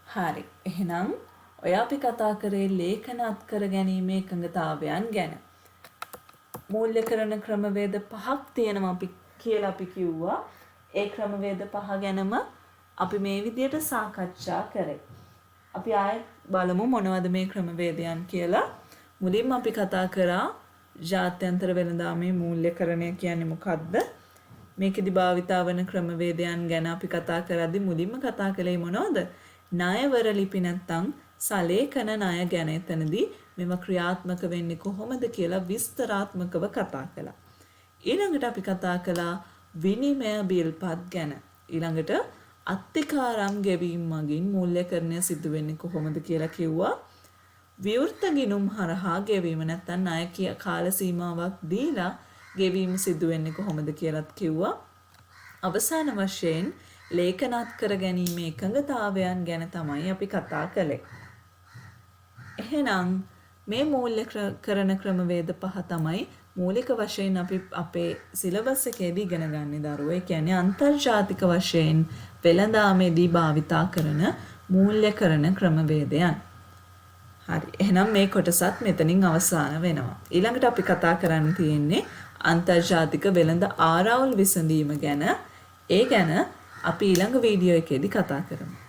හරි. එහෙනම් ඔය අපි කතා කරේ ලේඛන අත්කර ගැනීමේ එකඟතාවයන් ගැන. මූල්‍යකරණ ක්‍රමවේද 5ක් තියෙනවා කියලා අපි කිව්වා. ඒ ක්‍රමවේද 5 ගැනම අපි මේ විදිහට සාකච්ඡා කරේ. අපි ආයෙත් බලමු මොනවද මේ ක්‍රමවේදයන් කියලා. මුලින්ම අපි කතා කරා ජාත්‍යන්තර වෙළඳාමේ මූල්‍යකරණය කියන්නේ මොකක්ද? මේකෙදි භාවිතා වන ක්‍රමවේදයන් ගැන අපි කතා කරද්දී මුලින්ම කතා කළේ මොනවද? ණයවර ලිපි නැත්තම් සලේඛන ණය ගැන එතනදී මේවා ක්‍රියාත්මක වෙන්නේ කොහොමද කියලා විස්තරාත්මකව කතා කළා. ඊළඟට අපි කතා කළා විනිමය බිල්පත් ගැන. ඊළඟට අත්තිකාරම් ගෙවීම මගින් මූල්‍යකරණය සිදු වෙන්නේ කොහොමද කියලා කිව්වා. විවෘත ගිණුම් හරහා ගෙවීම නැත්තම් ණය කාල සීමාවක් දීලා ගෙවීම සිදු වෙන්නේ කොහොමද කියලාත් කිව්වා. අවසාන වශයෙන් ලේඛනත් කර ගැනීමේ එකඟතාවයන් ගැන තමයි අපි කතා කළේ. එහෙනම් මේ මූල්‍යකරණ ක්‍රමවේද 5 තමයි මූලික වශයෙන් අපි අපේ සිලබස් එකේදී ඉගෙන ගන්න දරුවෝ. ඒ කියන්නේ අන්තර්ජාතික වශයෙන් වෙළඳාමේදී භාවිතා කරන මූල්‍යකරණ ක්‍රමවේදයන්. හරි. එහෙනම් මේ කොටසත් මෙතනින් අවසන් වෙනවා. ඊළඟට අපි කතා කරන්න තියෙන්නේ අන්තර්ජාතික වෙළඳ ආරවුල් විසඳීම ගැන. ඒ ගැන අපි ඊළඟ වීඩියෝ එකේදී කතා කරමු.